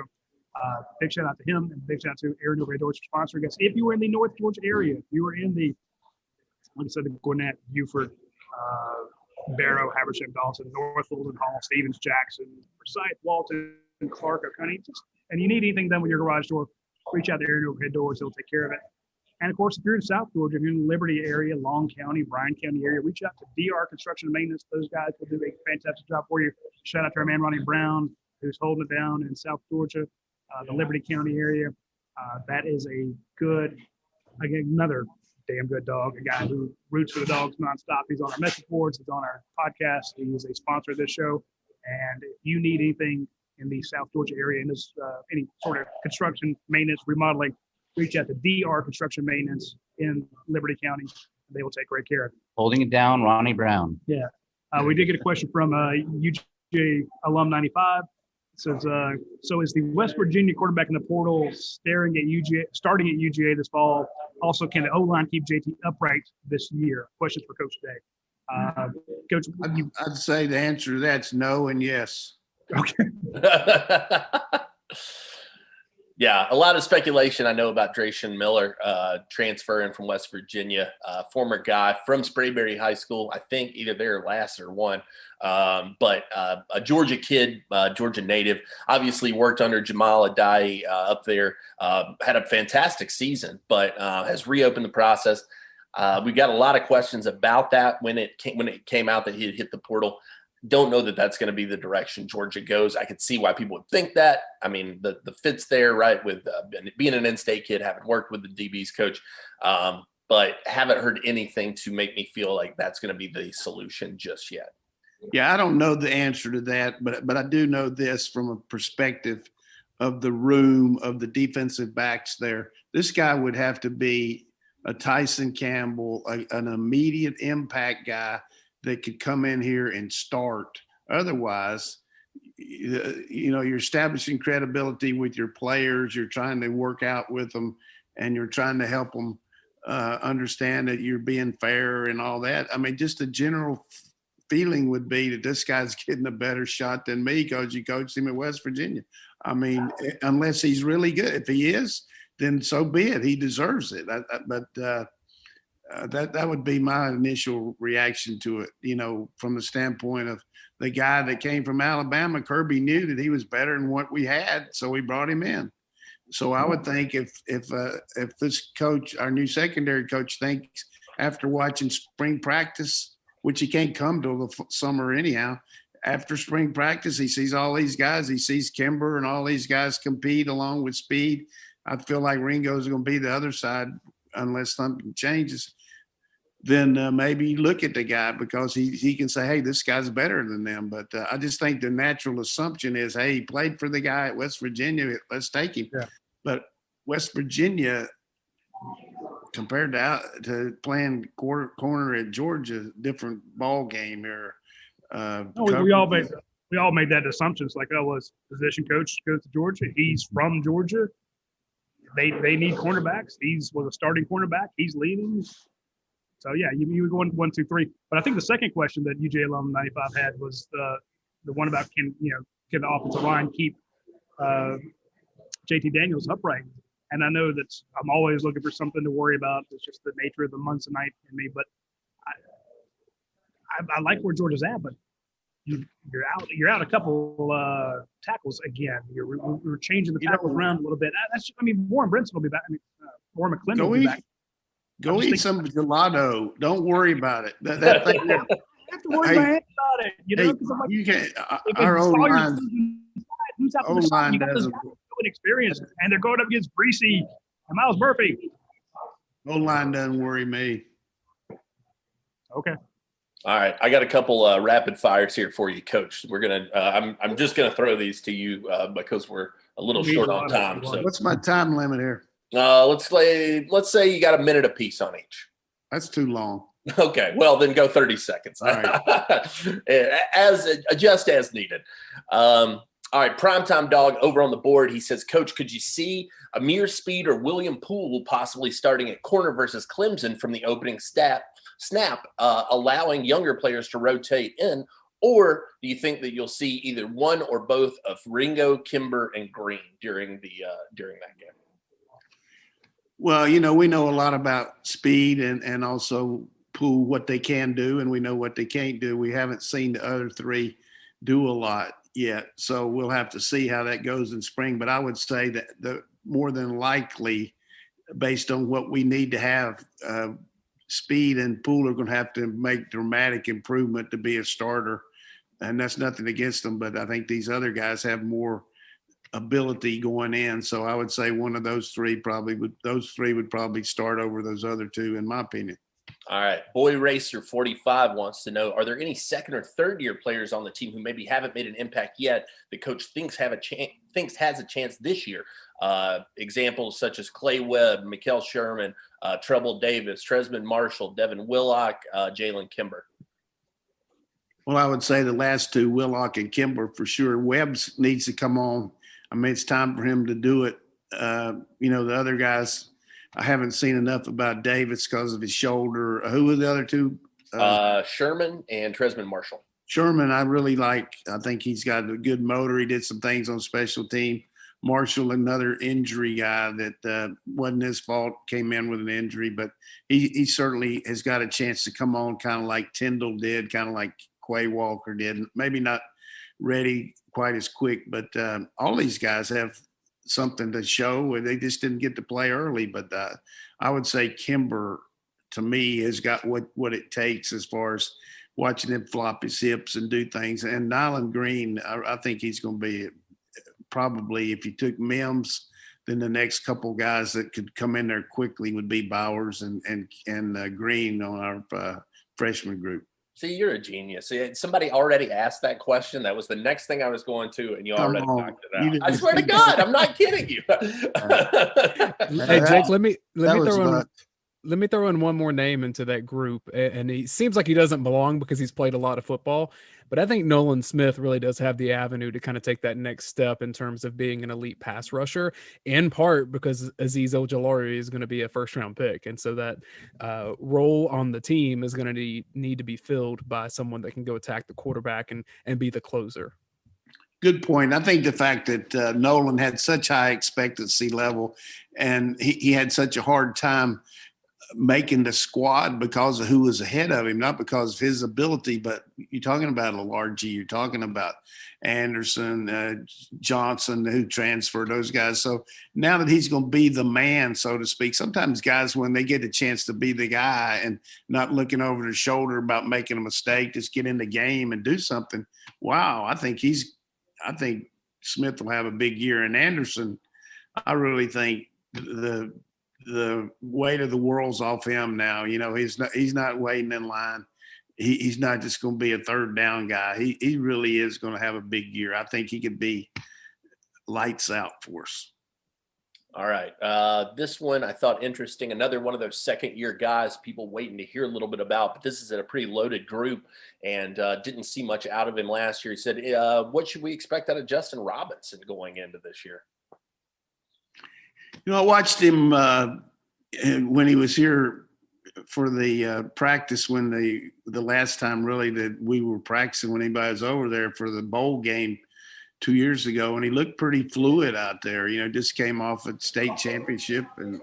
big shout out to him, and big shout out to Aaron Overhead Doors for sponsoring us. If you were in the North Georgia area, if you were in the, like I said, the Gwinnett, Beaufort, Barrow, Habersham, Dawson, North Fulton Hall, Stevens, Jackson, Forsyth, Walton, Clark, Oconee, and you need anything done with your garage door, reach out to Aaron Overhead Doors. He'll take care of it. And of course, if you're in South Georgia, if you're in the Liberty area, Long County, Bryan County area, reach out to DR Construction and Maintenance. Those guys will do a fantastic job for you. Shout out to our man, Ronnie Brown, who's holding it down in South Georgia, the Liberty County area. That is another damn good dog, a guy who roots for the dogs nonstop. He's on our message boards. He's on our podcast. He is a sponsor of this show. And if you need anything in the South Georgia area, in this any sort of construction, maintenance, remodeling, reach out to DR Construction Maintenance in Liberty County. They will take great care of it. Holding it down, Ronnie Brown. Yeah. We did get a question from UGA Alum 95. It says, so is the West Virginia quarterback in the portal starting at UGA this fall? Also, can the O-line keep JT upright this year? Questions for Coach Day. Coach, I'd say the answer to that's no and yes. Okay. Yeah, a lot of speculation I know about Drayson Miller transferring from West Virginia, former guy from Sprayberry High School. I think either there last or one, but a Georgia kid, Georgia native, obviously worked under Jamal Adai up there, had a fantastic season, but has reopened the process. We got a lot of questions about that when it came out that he had hit the portal. Don't know that that's going to be the direction Georgia goes. I could see why people would think that. I mean, the fit's there, right, with being an in-state kid, having worked with the DB's coach, but haven't heard anything to make me feel like that's going to be the solution just yet. Yeah, I don't know the answer to that, but I do know this from a perspective of the room of the defensive backs there. This guy would have to be a Tyson Campbell, an immediate impact guy that could come in here and start. Otherwise, you're establishing credibility with your players. You're trying to work out with them, and you're trying to help them understand that you're being fair and all that. I mean, just a general feeling would be that this guy's getting a better shot than me because you coached him at West Virginia. I mean, unless he's really good. If he is, then so be it. He deserves it. That would be my initial reaction to it, from the standpoint of the guy that came from Alabama. Kirby knew that he was better than what we had, so we brought him in. So I would think if this coach, our new secondary coach, thinks after watching spring practice, which he can't come till the summer anyhow, after spring practice, he sees all these guys. He sees Kimber and all these guys compete along with speed. I feel like Ringo's going to be the other side unless something changes. Then maybe you look at the guy because he can say, hey, this guy's better than them. But I just think the natural assumption is, hey, he played for the guy at West Virginia. Let's take him. Yeah. But West Virginia compared to playing corner at Georgia, different ball game here. We all made that assumption. It's like, his position coach goes to Georgia. He's from Georgia. They need cornerbacks. Was a starting cornerback. He's leaving. So yeah, you go 1, 2, 3. But I think the second question that UJ Alum 95 had was the one about can the offensive line keep JT Daniels upright? And I know that I'm always looking for something to worry about. It's just the nature of the months and night in me. But I like where Georgia's at, but you're out a couple tackles again. We're changing the tackles around a little bit. Warren Brinson will be back. Warren McClendon will be back. Go eat some gelato. Don't worry about it. That thing there. I have to worry my head about it. You can't. Our O-line doesn't. Experience, and they're going up against Breesy and Miles Murphy. O-line doesn't worry me. Okay. All right, I got a couple rapid fires here for you, Coach. We're gonna. I'm just gonna throw these to you because we're a little short on time. So what's my time limit here? Let's say you got a minute apiece on each. That's too long. Okay, well then go 30 seconds. All right. Adjust as needed. All right, Primetime Dog over on the board. He says, Coach, could you see Amir Speed or William Poole possibly starting at corner versus Clemson from the opening snap, allowing younger players to rotate in? Or do you think that you'll see either one or both of Ringo, Kimber, and Green during that game? Well, we know a lot about Speed and also Poole, what they can do, and we know what they can't do. We haven't seen the other three do a lot yet, so we'll have to see how that goes in spring. But I would say that the more than likely, based on what we need to have, Speed and Poole are going to have to make dramatic improvement to be a starter, and that's nothing against them. But I think these other guys have more ability going in, so I would say one of those three would probably start over those other two, in my opinion. All right. Boy Racer 45 wants to know, are there any second or third year players on the team who maybe haven't made an impact yet that coach thinks has a chance this year? Examples such as Clay Webb, Mikael Sherman, Treble Davis, Tresman Marshall, Devin Willock, Jalen Kimber. Well, I would say the last two, Willock and Kimber, for sure. Webbs needs to come on. I mean, it's time for him to do it. The other guys, I haven't seen enough about Davis because of his shoulder. Who were the other two? Sherman and Tresman Marshall. Sherman, I really like. I think he's got a good motor. He did some things on special team. Marshall, another injury guy that wasn't his fault, came in with an injury, but he certainly has got a chance to come on, kind of like Tyndall did, kind of like Quay Walker did. Maybe not ready quite as quick, but all these guys have something to show. They just didn't get to play early. But I would say Kimber, to me, has got what it takes as far as watching him flop his hips and do things. And Nyland Green, I think he's going to be probably, if you took Mims, then the next couple guys that could come in there quickly would be Bowers and Green on our freshman group. See, you're a genius. See, somebody already asked that question. That was the next thing I was going to, and you already knocked it out. I swear to God, I'm not kidding you. Hey, Jake, let me throw in one more name into that group. And he seems like he doesn't belong because he's played a lot of football. But I think Nolan Smith really does have the avenue to kind of take that next step in terms of being an elite pass rusher, in part because Azeez Ojulari is going to be a first-round pick. And so that role on the team is going to need to be filled by someone that can go attack the quarterback and be the closer. Good point. I think the fact that Nolan had such high expectancy level and he had such a hard time making the squad because of who was ahead of him, not because of his ability, but you're talking about Largy, you're talking about Anderson, Johnson, who transferred, those guys. So now that he's going to be the man, so to speak, sometimes guys, when they get a chance to be the guy and not looking over their shoulder about making a mistake, just get in the game and do something. Wow. I think Smith will have a big year. And Anderson, I really think the weight of the world's off him now. He's not waiting in line. He's not just going to be a third down guy. He really is going to have a big year. I think he could be lights out for us. All right. This one I thought interesting. Another one of those second-year guys people waiting to hear a little bit about, but this is a pretty loaded group and didn't see much out of him last year. He said, what should we expect out of Justin Robinson going into this year? I watched him when he was here for the practice when the last time really that we were practicing when anybody was over there for the bowl game 2 years ago, and he looked pretty fluid out there. Just came off a state championship, and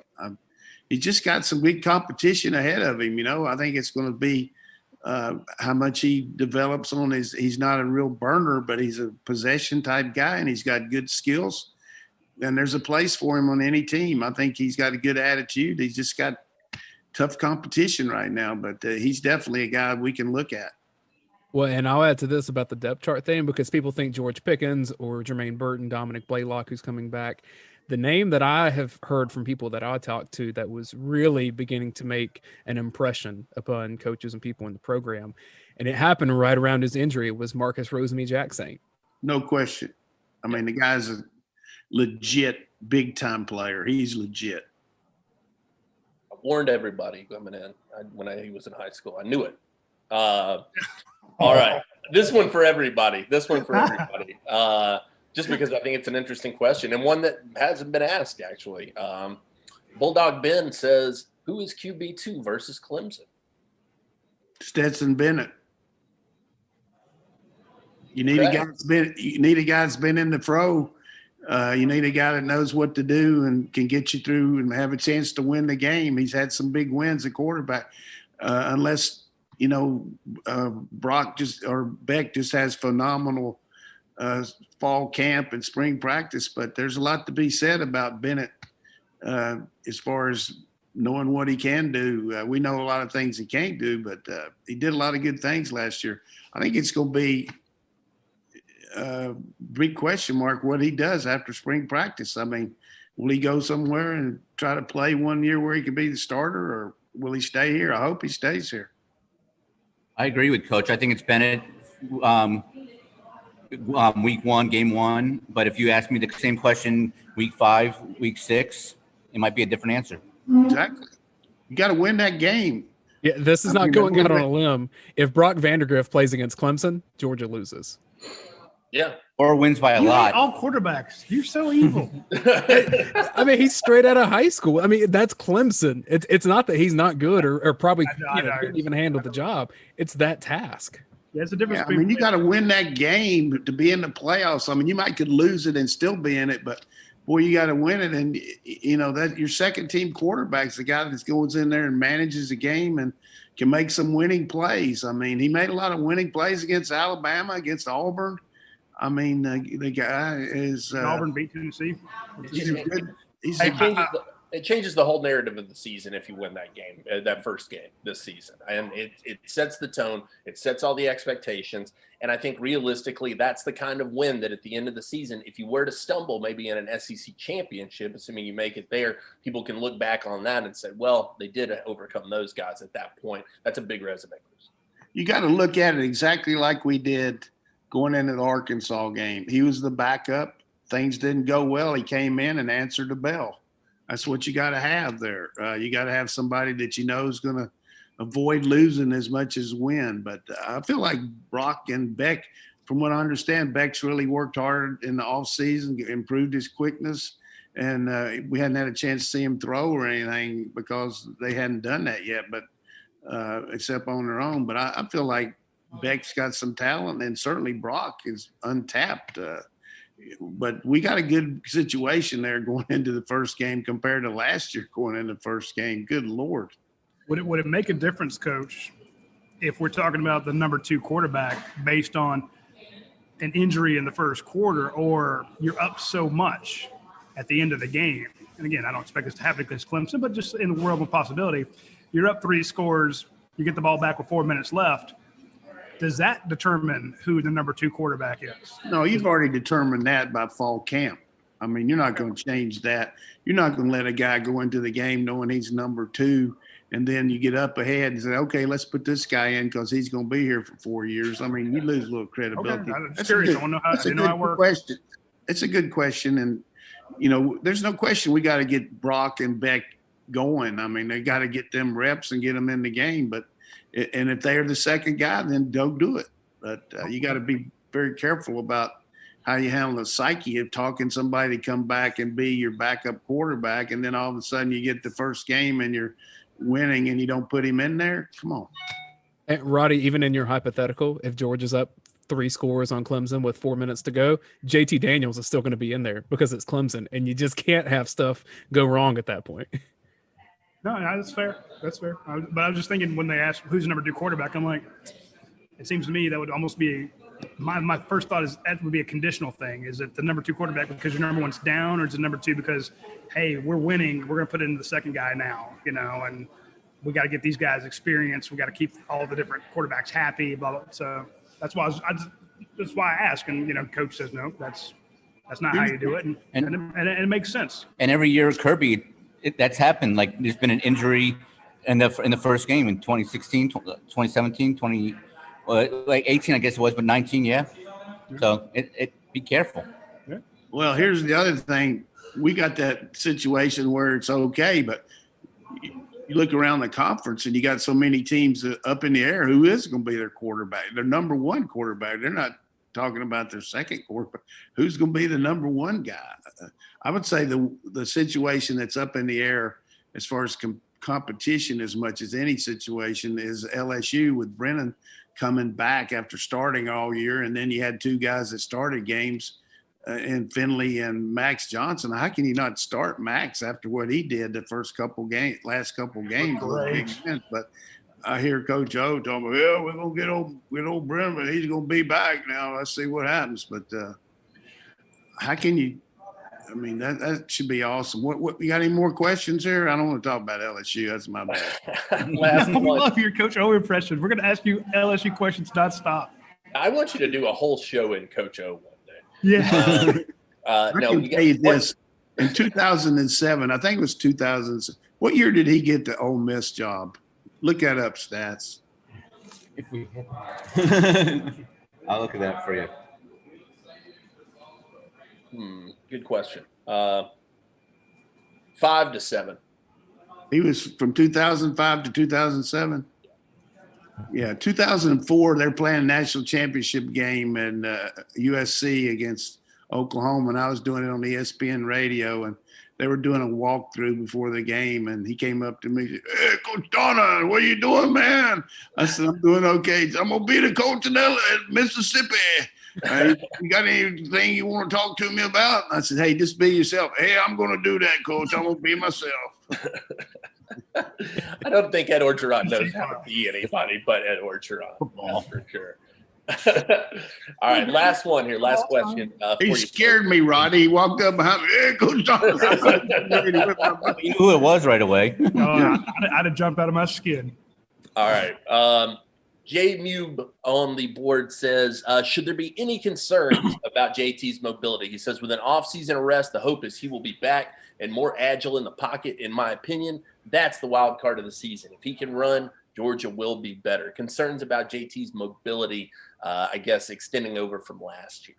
he just got some big competition ahead of him. I think it's going to be how much he develops on his. He's not a real burner, but he's a possession type guy, and he's got good skills. And there's a place for him on any team. I think he's got a good attitude. He's just got tough competition right now, but he's definitely a guy we can look at. Well, and I'll add to this about the depth chart thing, because people think George Pickens or Jermaine Burton, Dominic Blaylock, who's coming back. The name that I have heard from people that I talked to that was really beginning to make an impression upon coaches and people in the program, and it happened right around his injury, was Marcus Rosemy-Jacksaint. No question. I mean, the guy's a legit big-time player. He's legit. I warned everybody coming in when he was in high school. I knew it. All right. This one for everybody. Just because I think it's an interesting question and one that hasn't been asked, actually. Bulldog Ben says, who is QB2 versus Clemson? Stetson Bennett. You need a guy that's been in the fro. You need a guy that knows what to do and can get you through and have a chance to win the game. He's had some big wins at quarterback, unless Beck just has phenomenal fall camp and spring practice. But there's a lot to be said about Bennett as far as knowing what he can do. We know a lot of things he can't do, but he did a lot of good things last year. I think it's going to be a big question mark what he does after spring practice. I mean, will he go somewhere and try to play 1 year where he could be the starter, or will he stay here? I hope he stays here. I agree with Coach. I think it's Bennett week 1, game 1. But if you ask me the same question week 5, week 6, it might be a different answer. Exactly. You got to win that game. Yeah, this is not going out on a limb. If Brock Vandagriff plays against Clemson, Georgia loses. Yeah. Or wins by a lot. All quarterbacks. You're so evil. I mean, he's straight out of high school. I mean, that's Clemson. It's not that he's not good or probably couldn't even handle the job. It's that task. Yeah, it's a difference. I mean, you got to win that game to be in the playoffs. I mean, you might could lose it and still be in it, but boy, you got to win it. And that your second team quarterback's the guy that goes in there and manages the game and can make some winning plays. I mean, he made a lot of winning plays against Alabama, against Auburn. I mean, the guy is Auburn beat Tennessee. It changes the whole narrative of the season if you win that game, that first game this season. And it sets the tone. It sets all the expectations. And I think realistically, that's the kind of win that at the end of the season, if you were to stumble maybe in an SEC championship, assuming you make it there, people can look back on that and say, well, they did overcome those guys at that point. That's a big resume boost. You got to look at it exactly like we did going into the Arkansas game. He was the backup. Things didn't go well. He came in and answered the bell. That's what you got to have there. You got to have somebody that you know is going to avoid losing as much as win. But I feel like Brock and Beck, from what I understand, Beck's really worked hard in the offseason, improved his quickness. And we hadn't had a chance to see him throw or anything because they hadn't done that yet, but except on their own. But I feel like Beck's got some talent, and certainly Brock is untapped. But we got a good situation there going into the first game compared to last year going into the first game. Good Lord. Would it make a difference, Coach, if we're talking about the number 2 quarterback based on an injury in the first quarter, or you're up so much at the end of the game? And again, I don't expect this to happen against Clemson, but just in the world of possibility, you're up 3 scores, you get the ball back with 4 minutes left. Does that determine who the number 2 quarterback is? No, you've already determined that by fall camp. I mean, you're not going to change that. You're not going to let a guy go into the game knowing he's number 2, and then you get up ahead and say, okay, let's put this guy in because he's going to be here for 4 years. I mean, you lose a little credibility. Okay, I'm curious. I want to know how it works. Question. It's a good question, and there's no question we got to get Brock and Beck going. I mean, they got to get them reps and get them in the game. But if they're the second guy, then don't do it. But you got to be very careful about how you handle the psyche of talking somebody to come back and be your backup quarterback, and then all of a sudden you get the first game and you're winning and you don't put him in there. Come on. And Roddy, even in your hypothetical, if George is up 3 scores on Clemson with 4 minutes to go, JT Daniels is still going to be in there because it's Clemson, and you just can't have stuff go wrong at that point. No, that's fair. That's fair. But I was just thinking when they asked who's the number 2 quarterback, I'm like, it seems to me that would almost be my first thought is that would be a conditional thing. Is it the number 2 quarterback because your number 1's down, or is it number 2 because, hey, we're winning, we're going to put in the second guy now, and we got to get these guys experience. We got to keep all the different quarterbacks happy, blah, blah. So that's why that's why I ask. And, Coach says, no, that's not how you do it. And it makes sense. And every year, Kirby, that's happened. Like there's been an injury in the first game in 2016, 2017, 18, I guess it was, but 19, yeah. So be careful. Yeah. Well, here's the other thing. We got that situation where it's okay, but you look around the conference and you got so many teams up in the air. Who is going to be their quarterback? Their number 1 quarterback. They're not talking about their second quarterback. Who's going to be the number 1 guy? I would say the situation that's up in the air as far as competition as much as any situation is LSU with Brennan coming back after starting all year. And then you had 2 guys that started games in Finley and Max Johnson. How can you not start Max after what he did the last couple games? But I hear Coach O talking about, yeah, we're going to get old Brennan, but he's going to be back now. Let's see what happens. But how can you – I mean, that should be awesome. What you got any more questions here? I don't want to talk about LSU. That's my bad. We love your Coach O impression. We're going to ask you LSU questions non-stop. I want you to do a whole show in Coach O one day. Yeah. I can tell you this. In 2007, I think it was 2007. What year did he get the Ole Miss job? Look that up, stats. If we I'll look at that for you. Good question. 5 to 7. He was from 2005 to 2007. Yeah, 2004. They're playing a national championship game in USC against Oklahoma, and I was doing it on the ESPN radio, and they were doing a walkthrough before the game, and he came up to me, "Hey, Coach Donnan, what are you doing, man?" I said, "I'm doing okay. I'm gonna be the coach in Mississippi. You got anything you want to talk to me about?" I said, "Hey, just be yourself." "Hey, I'm going to do that, Coach. I'm going to be myself." I don't think Ed Orgeron knows how to be anybody but Ed Orgeron. That's for sure. All right, last one here. Last question. He scared me, Roddy. He walked up behind me. "Hey, Coach Donnan." You knew who it was right away. I'd have jumped out of my skin. All right. Jay Mube on the board says, should there be any concerns about JT's mobility? He says, with an offseason arrest, the hope is he will be back and more agile in the pocket. In my opinion, that's the wild card of the season. If he can run, Georgia will be better. Concerns about JT's mobility, I guess, extending over from last year.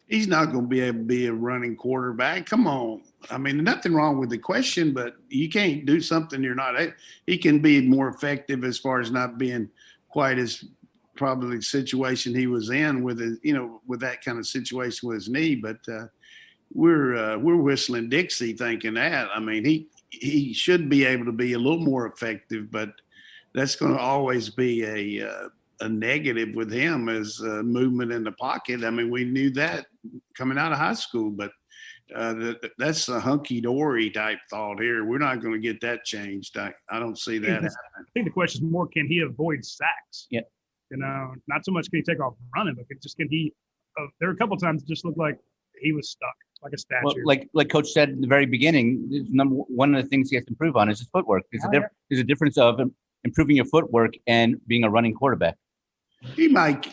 He's not going to be able to be a running quarterback. Come on. I mean, nothing wrong with the question, but you can't do something you're not. He can be more effective as far as not being quite as probably the situation he was in with his, with that kind of situation with his knee. But we're whistling Dixie thinking that. I mean, he should be able to be a little more effective, but that's going to always be a negative with him as movement in the pocket. I mean, we knew that coming out of high school, but that's a hunky-dory type thought here. We're not going to get that changed. I don't see that happening. I think the question is more, can he avoid sacks? Yeah. Not so much can he take off running, but can he there are a couple of times it just looked like he was stuck, like a statue. Well, like Coach said in the very beginning, one of the things he has to improve on is his footwork. There's a difference of improving your footwork and being a running quarterback. He might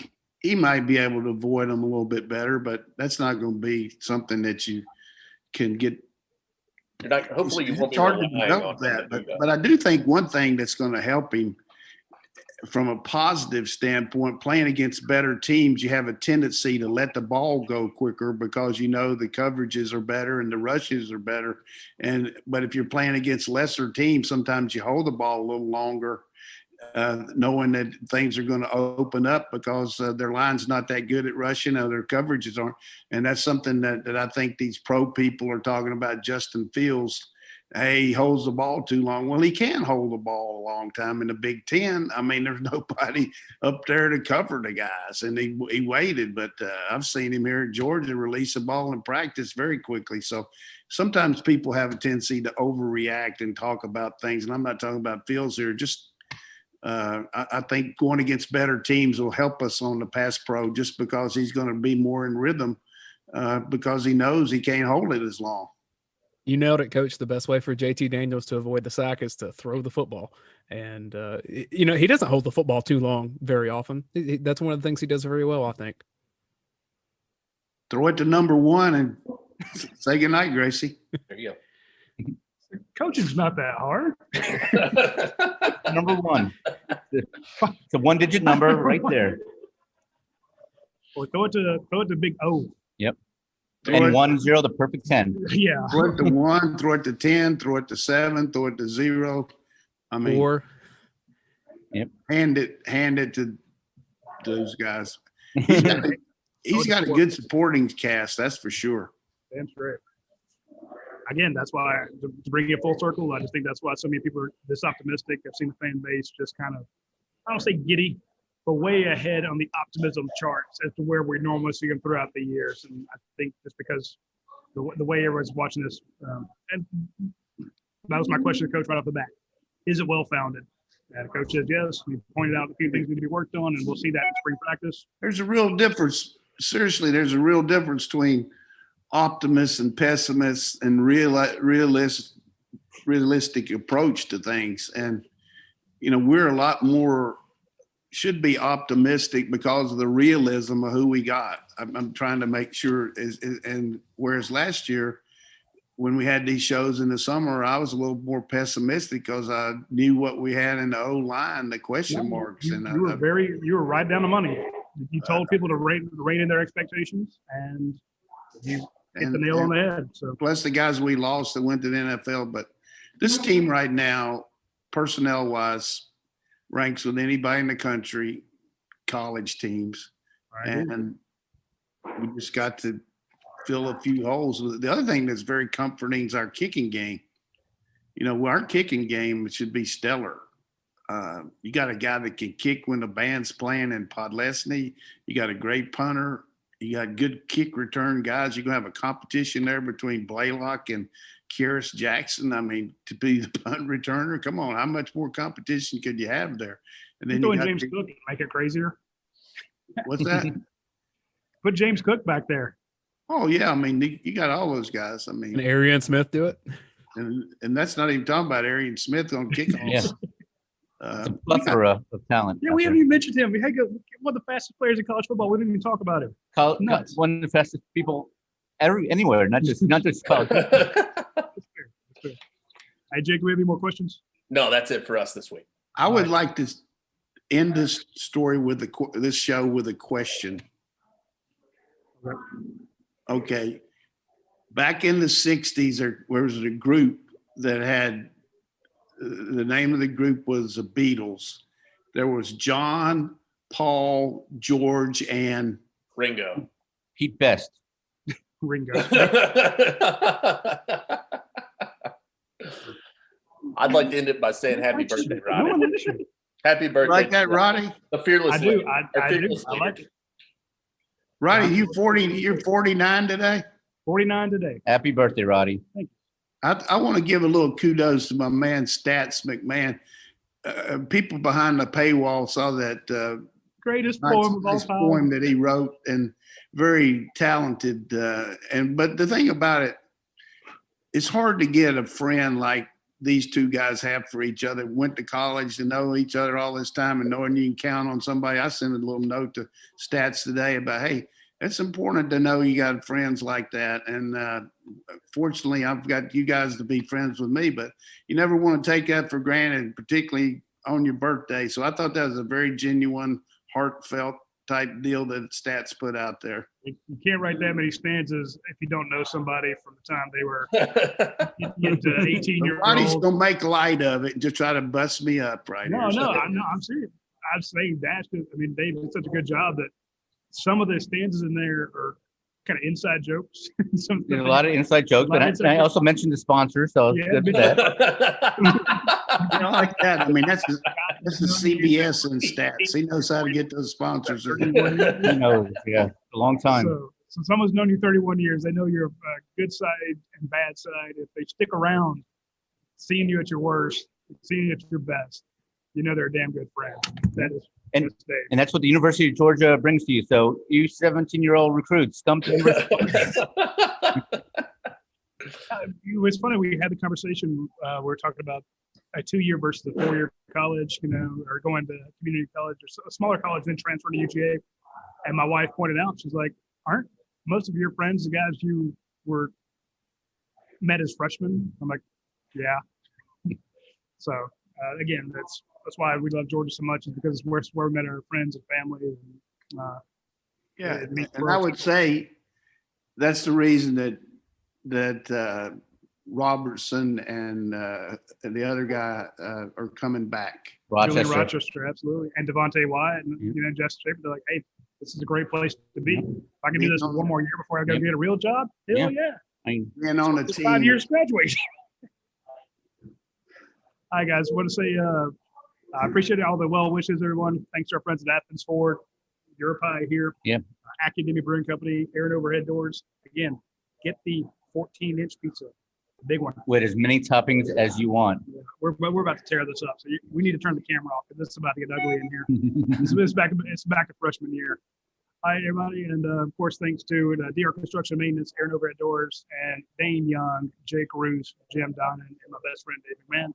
be able to avoid them a little bit better, but that's not going to be something that you can get. Hopefully you won't be hard to develop that. But I do think one thing that's going to help him from a positive standpoint, playing against better teams, you have a tendency to let the ball go quicker because the coverages are better and the rushes are better. But if you're playing against lesser teams, sometimes you hold the ball a little longer, knowing that things are going to open up because their line's not that good at rushing or their coverages aren't. And that's something that I think these pro people are talking about. Justin Fields, hey, he holds the ball too long. Well, he can hold the ball a long time in the Big Ten. I mean, there's nobody up there to cover the guys, and he waited. But I've seen him here at Georgia release the ball in practice very quickly. So sometimes people have a tendency to overreact and talk about things, and I'm not talking about Fields here. Just I think going against better teams will help us on the pass pro just because he's going to be more in rhythm because he knows he can't hold it as long. You nailed it, Coach. The best way for JT Daniels to avoid the sack is to throw the football. And, he doesn't hold the football too long very often. That's one of the things he does very well, I think. Throw it to number one and say goodnight, Gracie. There you go. Coaching's not that hard. Number one. It's a one-digit number right there. Or throw it to Big O. Yep. And 1-0, the perfect 10. Yeah. Throw it to 1, throw it to 10, throw it to 7, throw it to 0. I mean, 4. Yep. Hand it to those guys. He's got a good supporting cast, that's for sure. That's right. Again, that's why, to bring it full circle, I just think that's why so many people are this optimistic. I've seen the fan base just kind of, I don't say giddy, but way ahead on the optimism charts as to where we normally see them throughout the years. And I think just because the way everyone's watching this, and that was my question to Coach right off the bat. Is it well-founded? And the Coach says yes. We pointed out a few things need to be worked on, and we'll see that in spring practice. There's a real difference. Seriously, there's a real difference between optimists and pessimists and realistic approach to things. And, we're a lot more should be optimistic because of the realism of who we got. I'm trying to make sure and whereas last year when we had these shows in the summer, I was a little more pessimistic because I knew what we had in the O-line, the question marks. You were right down the money. You told people to rein in their expectations, and you hit the nail on the head. So plus the guys we lost that went to the NFL, but this team right now, personnel-wise, ranks with anybody in the country, college teams, and we just got to fill a few holes. The other thing that's very comforting is our kicking game. Our kicking game should be stellar. You got a guy that can kick when the band's playing in Podlesny. You got a great punter. You got good kick return guys. You're going to have a competition there between Blaylock and Kyrus Jackson. I mean, to be the punt returner, come on, how much more competition could you have there? And then you got James Cook, make it crazier. What's that? Put James Cook back there. Oh yeah, I mean, you got all those guys. I mean, and Arian Smith do it, and that's not even talking about Arian Smith on kickoffs. Yeah. It's a plethora of talent. Yeah, we haven't even mentioned him. We had one of the fastest players in college football. We didn't even talk about him. One of the fastest people anywhere, not just college. That's fair. Hey, Jake, do we have any more questions? No, that's it for us this week. I would like to end this story with this show with a question. Okay. Back in the 60s, there was a group that had the name of the group was the Beatles. There was John, Paul, George, and Ringo. Pete Best. Ringo. I'd like to end it by saying happy birthday, Roddy. Happy birthday. Like that, Roddy? The fearless. I do. I do. I like it. Roddy, you're 49 today? 49 today. Happy birthday, Roddy. Thank you. I want to give a little kudos to my man, Stats McMahon. People behind the paywall saw that greatest poem of all time. Poem that he wrote, and very talented. But the thing about it, it's hard to get a friend like these two guys have for each other. Went to college to know each other all this time and knowing you can count on somebody. I sent a little note to Stats today about, hey, it's important to know you got friends like that. And fortunately, I've got you guys to be friends with me, but you never want to take that for granted, particularly on your birthday. So I thought that was a very genuine, heartfelt type deal that Stats put out there. You can't write that many stanzas if you don't know somebody from the time they were 18-year-old. Roddy's gonna make light of it and just try to bust me up right No, here. I'm serious. I'm saying that because Dave did such a good job that some of the stanzas in there are kind of inside jokes. There's a lot of inside jokes, but I also mentioned the sponsor, so it's good for that. You know, like that. I mean, that's the CBS and Stats. He knows how to get those sponsors. He knows, a long time. So someone's known you 31 years. They know your good side and bad side. If they stick around, seeing you at your worst, seeing you at your best, you know they're a damn good friend. That is. And that's what the University of Georgia brings to you. So you 17-year-old recruits, come to the University. It was funny. We had the conversation. We were talking about a 2-year versus a 4-year college, or going to community college or a smaller college, then transfer to UGA. And my wife pointed out, she's like, aren't most of your friends the guys you were met as freshmen? I'm like, yeah. So again, that's why we love Georgia so much, is because it's where we met our friends and family. And I would say that's the reason that Robertson and the other guy are coming back. Rochester, absolutely, and Devontae Wyatt and Jeff Shaper. They're like, hey, this is a great place to be. If I can do this one more year before I go get a real job, hell yeah. And on a team, 5 years graduation. Hi guys, I want to say I appreciate all the well wishes, everyone. Thanks to our friends at Athens Ford, Europie here, Academy Brewing Company, Aaron Overhead Doors. Again, get the 14-inch pizza, the big one, with as many toppings as you want. Yeah, we're about to tear this up, so we need to turn the camera off because this is about to get ugly in here. It's back to freshman year. Hi everybody, and of course thanks to DR Construction Maintenance, Aaron Overhead Doors, and Dayne Young, Jake Roos, Jim Donnan, and my best friend Dave McMahon.